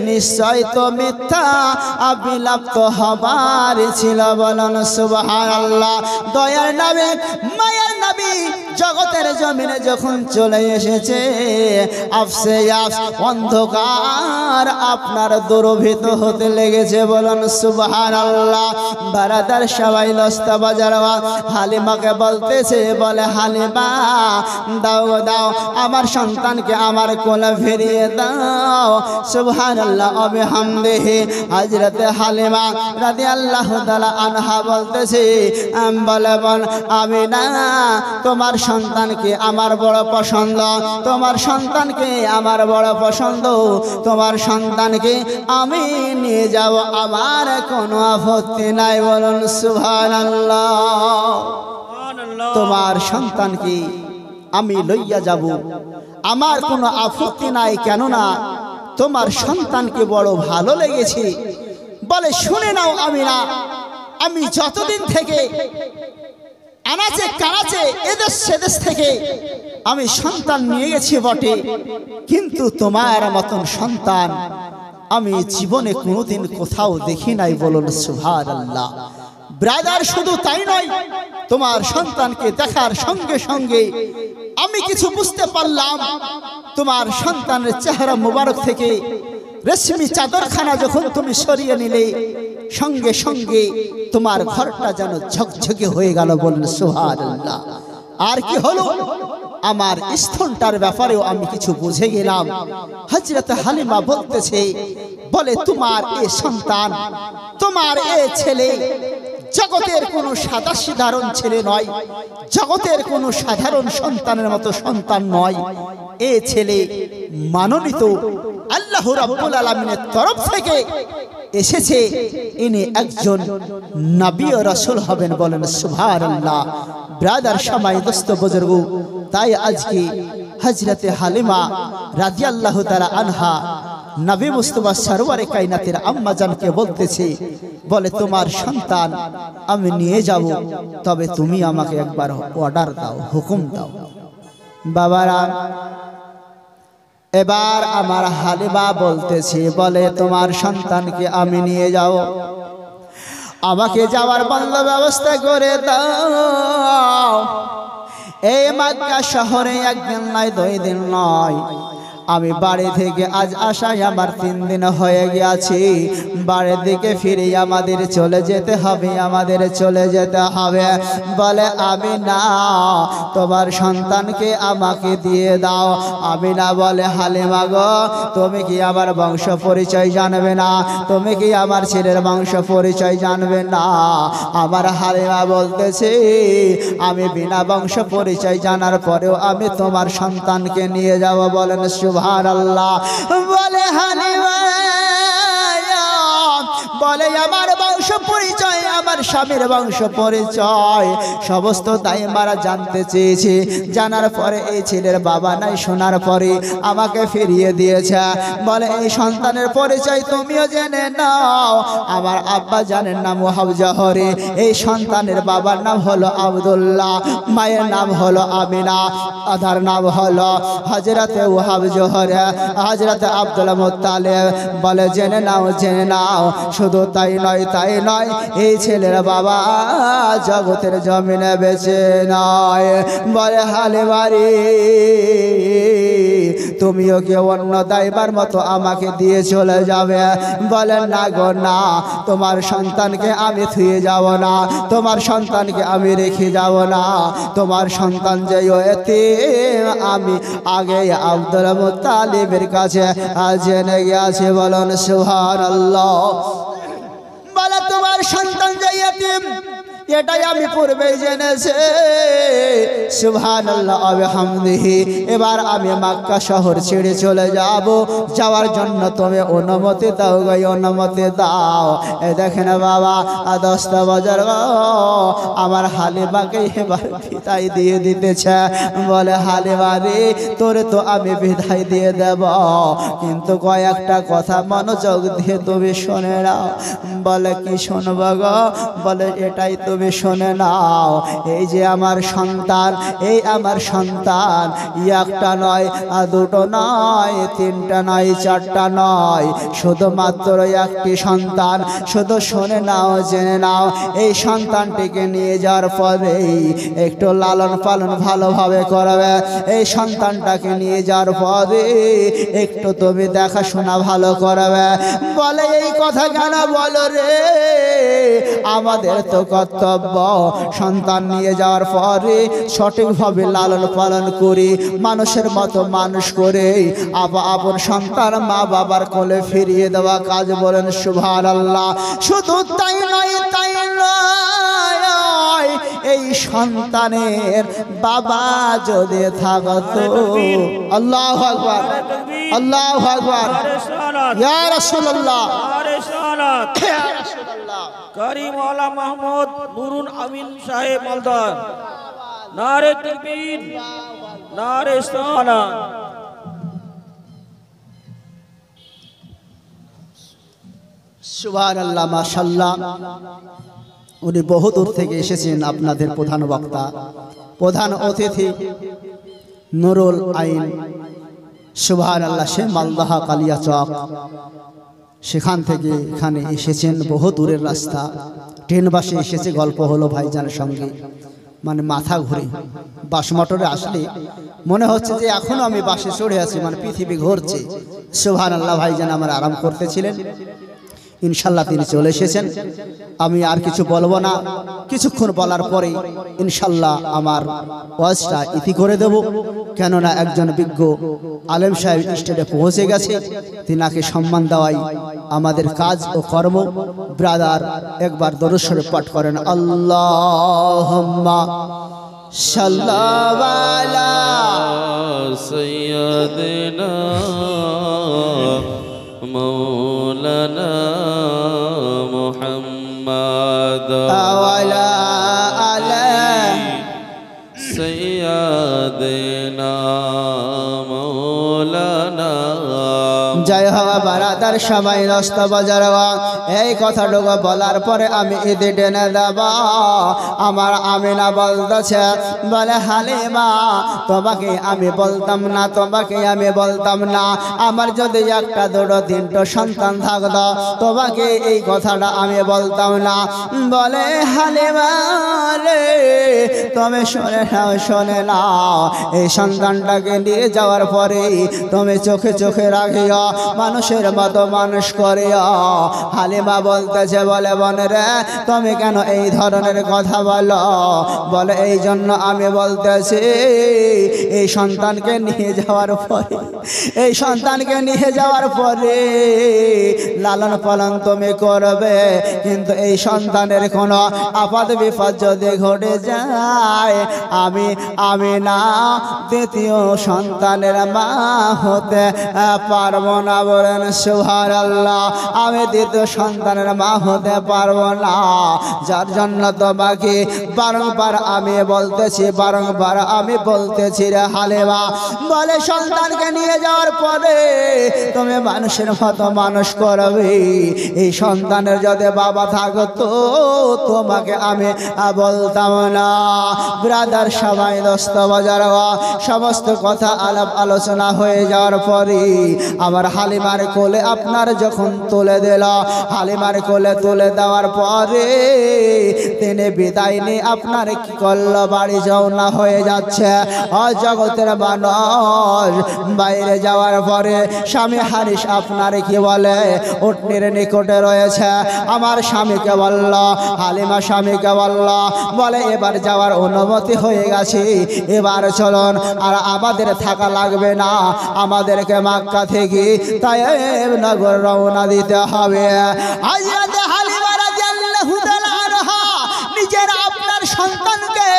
নিশ্চয় তো মিথ্যা বিলুপ্ত হবার ছিল, বলুন সুবহানাল্লাহ। দয়ার নবী, মায়ার নবী জগতের জমিনে যখন চলে চলে এসেছে আফসে আফস অন্ধকার আপনার দুরভিত হতে লেগেছে বলুন সুবহানাল্লাহ বারাদার সবাই লস্তা বাজারওয়া হালিমাকে বলতেছে বলে হালিমা দাও দাও আমার সন্তানকে আমার কোলে ফিরিয়ে দাও সুবহানাল্লাহ ওয়া বিহামদিহি হযরত হালিমা রাদিয়াল্লাহু তাআলা আনহা বলতেছে বলে বল আমি না তোমার সন্তানকে আমার বড় পছন্দ তোমার সন্তানকে আমার বড় পছন্দ তোমার সন্তানকে আমি নিয়ে যাব আমার কোনো আপত্তি নাই বলুন সুবহানাল্লাহ তোমার সন্তানকে আমি লইয়া যাব আমার কোনো আপত্তি নাই কেননা তোমার সন্তানকে বড় ভালো লেগেছে বলে শুনে নাও আমিনা আমি যতদিন থেকে আনাচে কানাচে এদেশ সেদেশ থেকে আমি সন্তান নিয়ে গেছি বটে কিন্তু তোমার মতন সন্তান আমি জীবনে কোনোদিন কোথাও দেখি নাই বলুন সুবহানাল্লাহ ব্রাদার শুধু তাই নয় তোমার সন্তানকে দেখার সঙ্গে সঙ্গে আমি কিছু বুঝতে পারলাম তোমার সন্তানের চেহারা মোবারক থেকে রেশমি চাদরখানা যখন তুমি সরিয়ে নিলে সঙ্গে সঙ্গে তোমার ঘরটা যেন ঝকঝকে হয়ে গেল বলুন সুবহানাল্লাহ আর কি হলো আমার স্তনটার ব্যাপারেও আমি কিছু বুঝে গেলাম হযরত হালিমা বলতেছে বলে তোমার এই সন্তান তোমার এই ছেলে জগতের কোনো সাধারণ ছেলে নয় জগতের কোনো সাধারণ সন্তানের মতো সন্তান নয় এ ছেলে মানোনীত আল্লাহ রাব্বুল আলামিনের তরফ থেকে এসেছে ইনি একজন নবী ও রাসূল হবেন বলেন সুবহানাল্লাহ ব্রাদার সমাই দোস্ত বুজুর্গ তাই আজকে হযরতে হালিমা রাদিয়াল্লাহু তাআলা আনহা নবী মুস্তাফা সরওয়ারে কায়নাতের আম্মা জানকে বলতেছে বলে তোমার সন্তান আমি নিয়ে যাব তবে তুমি আমাকে একবার অর্ডার দাও হুকুম দাও বাবারা এবার আমার হালিমা বলতেছে বলে তোমার সন্তানকে আমি নিয়ে যাও আমাকে যাওয়ার ব্যবস্থা করে দাও এই মক্কা শহরে একদিন নয় দুই দিন নয় আমি বাড়ি থেকে আজ আসায় আমার 3 দিন হয়ে গিয়েছে বাড়ির দিকে ফিরে আমাদের চলে যেতে হবে বলে আমি না তোমার সন্তানকে আমাকে দিয়ে দাও আমি না বলে হালিমা গো তুমি কি আমার বংশ পরিচয় জানবে না তুমি কি আমার ছেলের বংশ পরিচয় জানবে না আমার হালিমা বলতেছে আমি বিনা বংশ পরিচয় জানার পরেও আমি তোমার সন্তানকে নিয়ে যাব বলেন সুবহানাল্লাহ বলে হালিমা বলে আমার বংশ পরিচয় আমার স্বামীর বংশ পরিচয় সমস্ত তাই মারা জানতে চেয়েছে জানার পরে এই ছেলের বাবা নাই শোনার পরে আমাকে ফিরিয়ে দিয়েছে বলে এই সন্তানের পরিচয় তুমিও জেনে নাও আমার আব্বা জানেন নাম ওয়াহাব জহরি এই সন্তানের বাবার নাম হলো আব্দুল্লাহ মায়ের নাম হলো আমিনা আধার নাম হলো হযরতে ওয়াহাব জহরি হযরতে আব্দুল মুত্তালিব বলে জেনে নাও শুধু তাই নয় এই ছেলের বাবা জগতের জমিনে বেঁচে নয় বলে হালিমারি তুমিও কি অন্য দাইবার মতো আমাকে দিয়ে চলে যাবে বলে না গো না তোমার সন্তানকে আমি থুয়ে যাব না তোমার সন্তানকে আমি রেখে যাব না তোমার সন্তান যে এতিম আমি আগে আব্দুল মুত্তালিবের কাছে জেনে গিয়েছি বলুন সুবহানাল্লাহ বলে তোমার সন্তান যে এতিম এটাই আমি পূর্বেই জেনেছি সুবহানাল্লাহ ওয়া বিহামদিহি এবার আমি মক্কা শহর ছেড়ে চলে যাব যাওয়ার জন্য তুমি অনুমতি দাও গো অনুমতি দাও এই দেখেন বাবা দশটা বাজার আমার হালিমাকে এবার বিদায় দিয়ে দিতেছে বলে হালিমা রে তোরে তো আমি বিদায় দিয়ে দেব কিন্তু কয়েকটা কথা মনোযোগ দিয়ে তুমি শুনে নাও বলে কি শুনবো গো বলে এটাই তো তুমি শুনে নাও, এই যে আমার সন্তান, এই আমার সন্তান, একটা নয়, দুটো নয়, তিনটা নয়, চারটা নয়, শুধুমাত্র একটি সন্তান। শুধু শুনে নাও, জেনে নাও, এই সন্তানটিকে নিয়ে যাওয়ার পরে একটু লালন পালন ভালোভাবে করবে। এই সন্তানটাকে নিয়ে যাওয়ার পরে একটু তুমি দেখাশোনা ভালো করবে। বলে এই কথা কেন বলো রে? আমাদের তো কর্তব্য সন্তান নিয়ে যাওয়ার পরে সঠিকভাবে লালন পালন করি, মানুষের মতো মানুষ করে আপন সন্তান মা বাবার কোলে ফিরিয়ে দেওয়া কাজ। বলেন সুবহানাল্লাহ। শুধু তাই নয়, তাই নয়, এই সন্তানের বাবা যদি থাকতো, আল্লাহু আকবার, আল্লাহু আকবার, ইয়া রাসূলুল্লাহ, ইয়া রাসূলুল্লাহ। কারি মৌলা মাহমুদ নুরুল আমিন সাহেব মালদার, নারে তাকবীর, নারে সালাত। সুবহানাল্লাহ, মাশাআল্লাহ। উনি বহু দূর থেকে এসেছেন, আপনাদের প্রধান বক্তা, প্রধান অতিথি নুরুল আইন। সুবহানাল্লাহ, সে মালদাহ কালিয়া চক, সেখান থেকে এখানে এসেছেন, বহু দূরের রাস্তা, ট্রেন বাসে এসেছে। গল্প হলো ভাইজানের সঙ্গে, মানে মাথা ঘুরে। বাস মোটরে আসলে মনে হচ্ছে যে এখনো আমি বাসে চড়ে আছি, মানে পৃথিবী ঘুরছে। সুবহানাল্লাহ, ভাইজান আমার আরাম করতেছিলেন, ইনশাল্লাহ তিনি চলে এসেছেন। আমি আর কিছু বলবো না, কিছুক্ষণ বলার পরে ইনশাল্লাহ আমার ওয়াজটা ইতি করে দেব। কেননা একজন বিজ্ঞ আলেম সাহেব স্টেজে পৌঁছে গেছে, তিনাকে সম্মান দেওয়াই আমাদের কাজ ও কর্ম। ব্রাদার একবার দরুদ শরীফ পাঠ করেন, আল্লাহুম্মা সাল্লি আলা সাইয়্যিদিনা মৌলানা মুহাম্মদ ওয়ালা আলা সাইয়্যিদিনা মৌলানা। জয় হওয়া বারাদার সবাই রাস্তা বাজারওয়া। এই কথাটুকু বলার পরে আমি ঈদে টেনে দেব। আমার আমিনা বলতেছে, বলে হালিমা তোমাকে আমি বলতাম না, তোমাকে আমি বলতাম না, আমার যদি একটা দুটো তিনটো সন্তান থাকতো তোমাকে এই কথাটা আমি বলতাম না। বলে হালিমা রে তুমি শুনে নাও, শুনে নাও, এই সন্তানটাকে নিয়ে যাওয়ার পরে তুমি চোখে চোখে রাখিও, মানুষের মতো মানুষ করিও। হালিমা বলতেছে, বলে বোনে রে তুমি কেন এই ধরনের কথা বলো? বলে এই জন্য আমি বলতেছি, এই সন্তানকে নিয়ে যাওয়ার পরে, এই সন্তানকে নিয়ে যাওয়ার পরে লালন পালন তুমি করবে, কিন্তু এই সন্তানের কোনো আপাত বিপদ যদি ঘটে যায় আমি না দ্বিতীয় সন্তানের মা হতে পারবো না। বলেন সুবহানাল্লাহ, আমি দ্বিতীয় সন্তানের মা হতে পারবো না। যার জন্য তোমাকে বারংবার আমি বলতেছি, বারংবার আমি বলতেছি রে হালিমা, বলে সন্তানকে নিয়ে যাওয়ার পরে তুমি মানুষের মতো মানুষ করবে। এই সন্তানের যদি বাবা থাকতো তোমাকে আমি বলতাম না। ব্রাদার সবাই দোস্ত বাজার, সমস্ত কথা আলাপ আলোচনা হয়ে যাওয়ার পরে আমার হালিমার কোলে আপনার যখন তুলে দিল, হালিমার কোলে তুলে দেওয়ার পরে তিনি বিদায় নিয়ে আপনার কি করলো, বাড়ি যাওনা হয়ে যাচ্ছে। জগতের মানুষ বাইরে যাওয়ার পরে স্বামী হারিস আপনার কি বলে, উটনির নিকটে রয়েছে। আমার স্বামীকে বলল, হালিমা স্বামীকে বলল, বলে এবার যাওয়ার অনুমতি হয়ে গেছে, এবার চলুন, আর আমাদের থাকা লাগবে না, আমাদেরকে মক্কা থেকে তায়েব নগর রওনা দিতে হবে। হযরত হালিমা রাদিয়াল্লাহু তাআলা আনহা নিজের আপনার সন্তানকে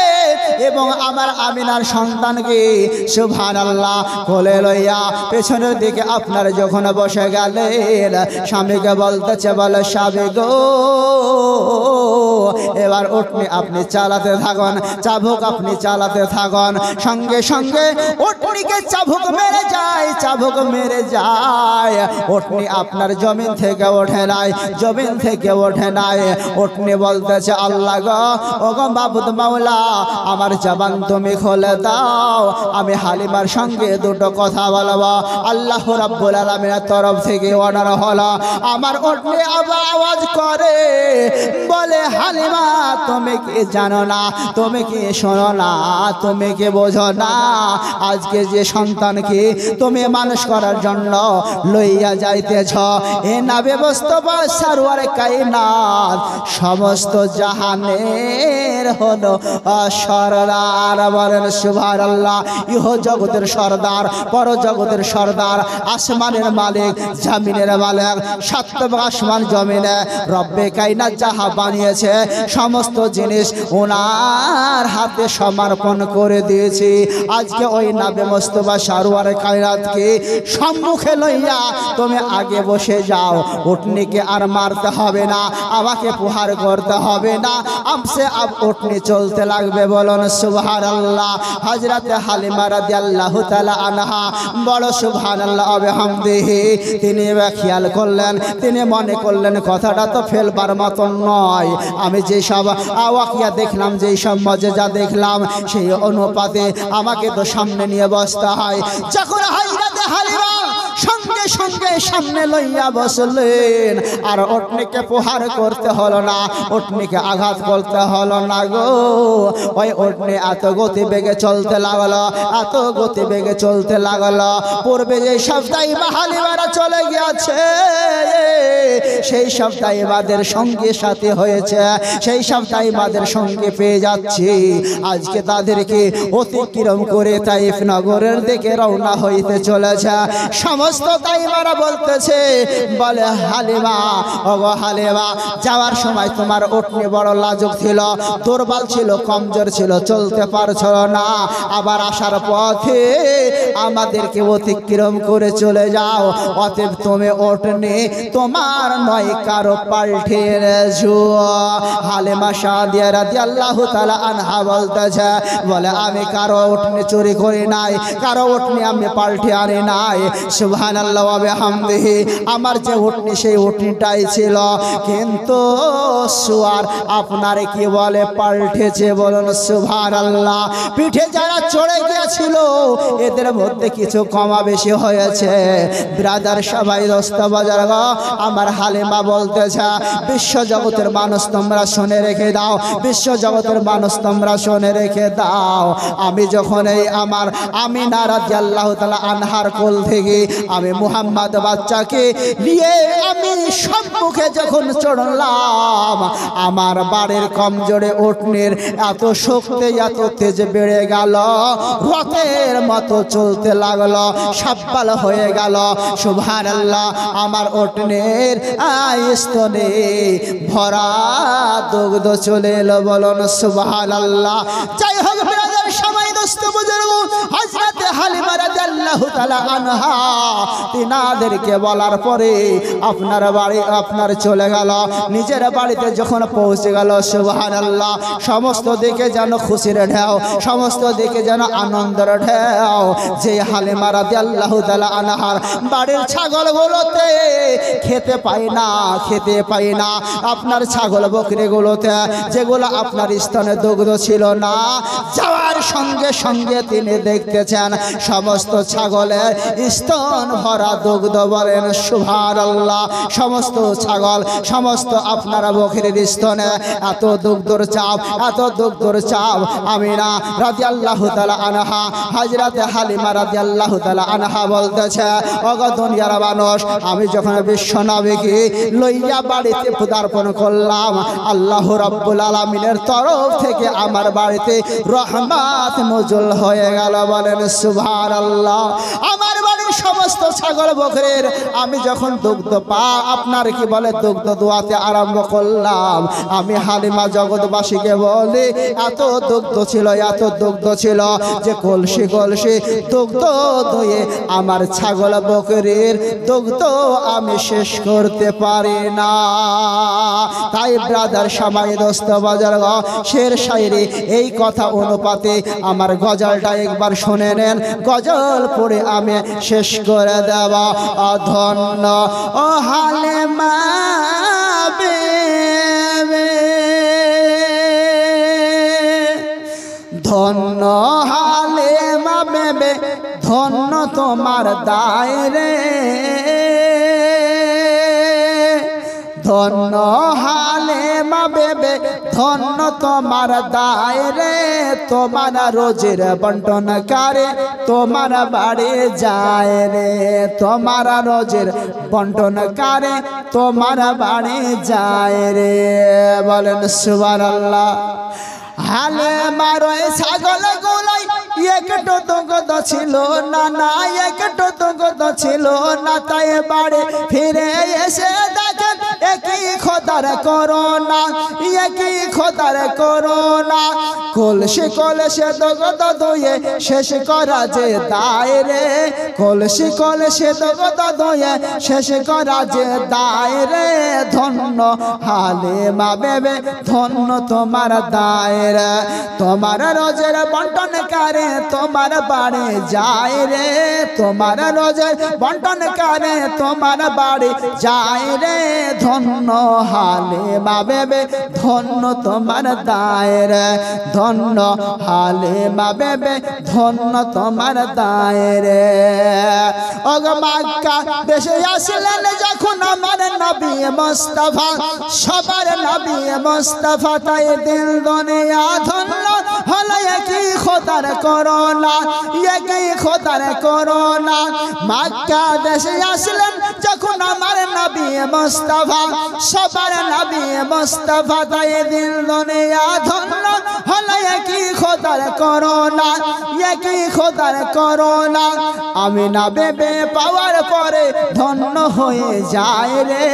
এবং আমার আমিনার সন্তানকে সুবহানাল্লাহ কোলে লইয়া পেছনের দিকে আপনার যখন বসে গেলেন, স্বামীকে বলতেছে, বলে স্বামী গো এবার এবার উটনি আপনি চালাতে থাকুন, চাবুক আপনি চালাতে থাকুন। সঙ্গে সঙ্গে উটনিকে চাবুক মেরে যায়, চাবুক মেরে যায়। উটনি আপনার জমিন থেকে ওঠে নাই, জমিন থেকে ওঠে নাই। উটনি বলতেছে আল্লাহ গো, ও গো মাবুদ মাওলা, আমার জবান তুমি খুলে দাও, আমি হালিমার সঙ্গে দুটো কথা বলবো। আল্লাহ রাব্বুল আলামিনের তরফ থেকে অর্ডার হলো। আমার উটনি আওয়াজ করে বলে, হালিমা তুমি কি জানো না, তুমি কি শোনো না, তুমি কি বোঝো না, আজকে যে সন্তানকে তুমি মানুষ করার জন্য লইয়া যাইতেছ, এ নাবে মুস্তাফা সারওয়ার কায়নাত সমস্ত জাহানের হলো সরদার। বলেন সুবহানাল্লাহ। ইহ জগতের সরদার, পর জগতের সরদার, আসমানের মালিক, জমিনের মালিক, সাত আসমান জমিনে রব্বে কায়নাত যাহা বানিয়েছে সমস্ত জিনিস ওনার হাতে সমর্পণ করে দিয়েছি। আজকে ওই নাবে মুস্তাফা সারওয়ার কায়নাতকে সম্মুখে লইয়া তুমি আগে বসে যাও। উটনিকে আর মারতে হবে না, আমাকে প্রহার করতে হবে না, আমসে আব উটনি চলতে লাগবে। বলুন সুবহানাল্লাহ। হযরত হালিমা রাদিয়াল্লাহু তাআলা আনহা বড় সুবহানাল্লাহ ওয়া বিহামদিহি, তিনি খেয়াল করলেন, তিনি মনে করলেন কথাটা তো ফেলবার মতো নয়। আমি যে সব ওয়াকিয়া দেখলাম, যেই সব মজেজা দেখলাম, সেই অনুপাতে আমাকে তো সামনে নিয়ে বসতে হয়। যখন হযরত হালিমা সঙ্গে সঙ্গে সামনে লইয়া বসলেন, আর উটনিকে প্রহার করতে হলো না, উটনিকে আঘাত করতে হলো না গো। ওই উটনি এত গতি বেগে চলতে লাগলো, এত গতি বেগে চলতে লাগলো, পূর্বে যে সব তাইবা হালিমারা চলে গিয়েছে, সেই সব তাইবাদের সঙ্গে সাথে হয়েছে, সেই সব তাইবাদের সঙ্গে পেয়ে যাচ্ছি। আজকে তাদেরকে অতিক্রম করে তাইফ নগরের দিকে রওনা হইতে চলেছে। সমস্ত তাইবারা বলতেছে, বলে হালিমা, ওগো হালিমা, যাওয়ার সময় তোমার উটনি বড় লাজুক ছিল, দুর্বল ছিল, কমজোর ছিল, চলতে পারছো না, আবার আসার পথে আমাদেরকে অতিক্রম করে চলে যাও। অতএব তুমি উটনি তোমার নয়, কারো পাল্টে এনেছো। হালিমা সাদিয়া রাদিয়াল্লাহু তাআলা আনহা বলতেছে, বলে আমি কারো উটনি চুরি করি নাই, কারো উটনি আমি পাল্টে আনি নাই। সুবহানাল্লাহ ওয়া বিহামদিহি, আমার যে উটনি সেই উটনিটাই ছিল, কিন্তু সুয়ার আপনারে কি বলে পাল্টেছে। বলুন সুবহানাল্লাহ। পিঠে যারা চড়ে গিয়েছিল এদের মধ্যে কিছু কমা বেশি হয়েছে। ব্রাদার সবাই দোস্ত বাজার গো, আমার হালিমা বলতেছে, বিশ্ব জগতের মানুষ তোমরা শুনে রেখে দাও, বিশ্ব জগতের মানুষ তোমরা শুনে রেখে দাও। আমি যখন এই আমার আমিনা রাদিয়াল্লাহু তাআলা আনহার কোল থেকে আমি মুহাম্মদ বাচ্চাকে নিয়ে আমি সম্মুখে যখন চড়লাম, আমার বাড়ির কমজোরে উটনির এত শক্তি, এত তেজ বেড়ে গেল, রথের মতো চলতে লাগলো, সাব্বাল হয়ে গেল। সুবহানাল্লাহ। আমার উটনির স্তনে ভরা দুগ্ধ চলে এলো। বলুন সুবহানাল্লাহ। যাই হোক ব্রাদার সবাই দোস্ত বুজুর্গ, হযরত হালিমা রাদিয়াল্লাহু তাআলা আনহা তিনাদেরকে বলার পরে আপনার বাড়ি আপনার চলে গেল, নিজের বাড়িতে যখন পৌঁছে গেল, সুবহানাল্লাহ, সমস্ত দিকে যেন খুশির ঢেউ, সমস্ত দিকে যেন আনন্দের ঢেউ। যে হালিমা রাদিয়াল্লাহু তাআলা আনহার বাড়ির ছাগলগুলোতে খেতে পায় না, খেতে পায় না, আপনার ছাগল বকরিগুলোতে যেগুলো আপনার স্তনে দুগ্ধ ছিল না, যাওয়ার সঙ্গে সঙ্গে তিনি দেখতেছেন সমস্ত ছাগলের স্তন ভরা দুগ্ধ। বলেন সুবহানাল্লাহ। সমস্ত ছাগল, সমস্ত আপনারা বকরির স্তনে এত দুগ্ধর চাপ, এত দুগ্ধর চাপ। আমিনা রাদিয়াল্লাহু তাআলা আনহা, হযরত হালিমা রাদিয়াল্লাহু তাআলা আনহা বলতেছে, ওগো দুনিয়ার মানুষ, আমি যখন বিশ্ব নবীকে লইয়া বাড়িতে পদার্পণ করলাম, আল্লাহ রাব্বুল আলামিনের তরফ থেকে আমার বাড়িতে রহমত নজুল হয়ে গেল। বলেন সুবহানাল্লাহ। আমার বাড়ির সমস্ত সমস্ত ছাগল বকরির আমি যখন দুগ্ধ পা আপনার কি বলে দুগ্ধ দোয়াতে আরম্ভ করলাম, আমি হালিমা জগৎবাসীকে বলি এত দুগ্ধ ছিল, এত দুগ্ধ ছিল যে কলসি কলসি দুগ্ধ দয়ে আমার ছাগল বকরির দুগ্ধ আমি শেষ করতে পারি না। তাই ব্রাদার সবাই দোস্ত বাজার শের শায়রি এই কথা অনুপাতে আমার গজলটা একবার শুনে নেন, গজল পড়ে আমি শেষ করে দেওয়া। ধন্য ও হালিমা বেবে, ধন্য হালিমা বেবে, ধন্য তোমার দায়রে, ধন্য হালিমা বেবে, ধন্য তোমার দায়রে, তোমার রোজের বন্টনকারে তোমার বাড়ি যায় রে, তোমার রোজের বন্টনকারে তোমার বাড়ি যায় রে। বলেন সুবহানাল্লাহ। হালিমা রয় ছাগল গোলাই একটু দুগ্ধ ছিল না, না একটু দুগ্ধ ছিল না, তাই বাড়ি ফিরে এসে দেখেন একই খোদার করোনা, একই খোদার করোনা। কলসি কলসি দুগ্ধ দয়ে শেষ করা যে দায় রে, কলসি কলসি দুগ্ধ দয়ে শেষ করা যে দায় রে। ধন্য হালিমা বেবে, ধন্য তোমার দায় রে, তোমার রোজের বন্টনকারে তোমার বাড়ি যায় রে, তোমার রোজের বন্টনকারে তোমার বাড়ি যায় রে। ধন্য হালিমা বেবে, ধন্য তোমার দায় রে, ধন্য হালিমা বেবে, ধন্য তোমার দায় রে। ওগো মক্কা দেশে আসলেন যখন আমার নবী মুস্তাফা, সবার নবী মুস্তাফা, তাই দিল দুনিয়া ধন্য হলো একই খোদার করোনা, একই খোদার করোনা। মক্কা দেশে আসলেন যখন আমার নবী মুস্তাফা, সবার নবী মুস্তাফা, তাই দিল দুনিয়া ধন্য হলো একই খোদার করোনা, একই খোদার করোনা। আমি না বেবে পাওয়ার পরে ধন্য হয়ে যায় রে,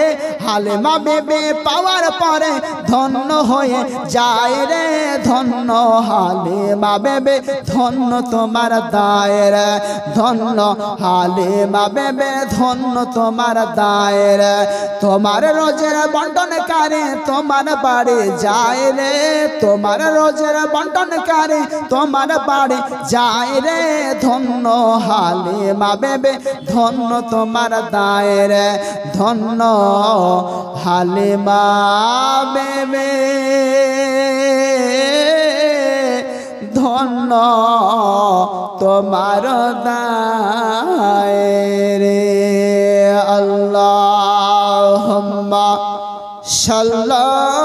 হালিমা বেবে পাওয়ার পরে ধন্য হয়ে যায় রে। ধন্য হালিমা বেবে, ধন্য তোমার দায় রে, ধন্য হালিমা বেবে, ধন্য তোমার দায় রে। তোমার রোজের বন্টনকারে তোমার বাড়ি যায় রে, তোমার রোজের বন্টনকারে তোমার বাড়ি যায় রে। ধন্য হালিমা বেবে, ধন্য তোমার দায় রে, ধন্য হালিমা বেবে, ধন্য তোমার দায় রে। আল্লাহুম্মা সাল্লি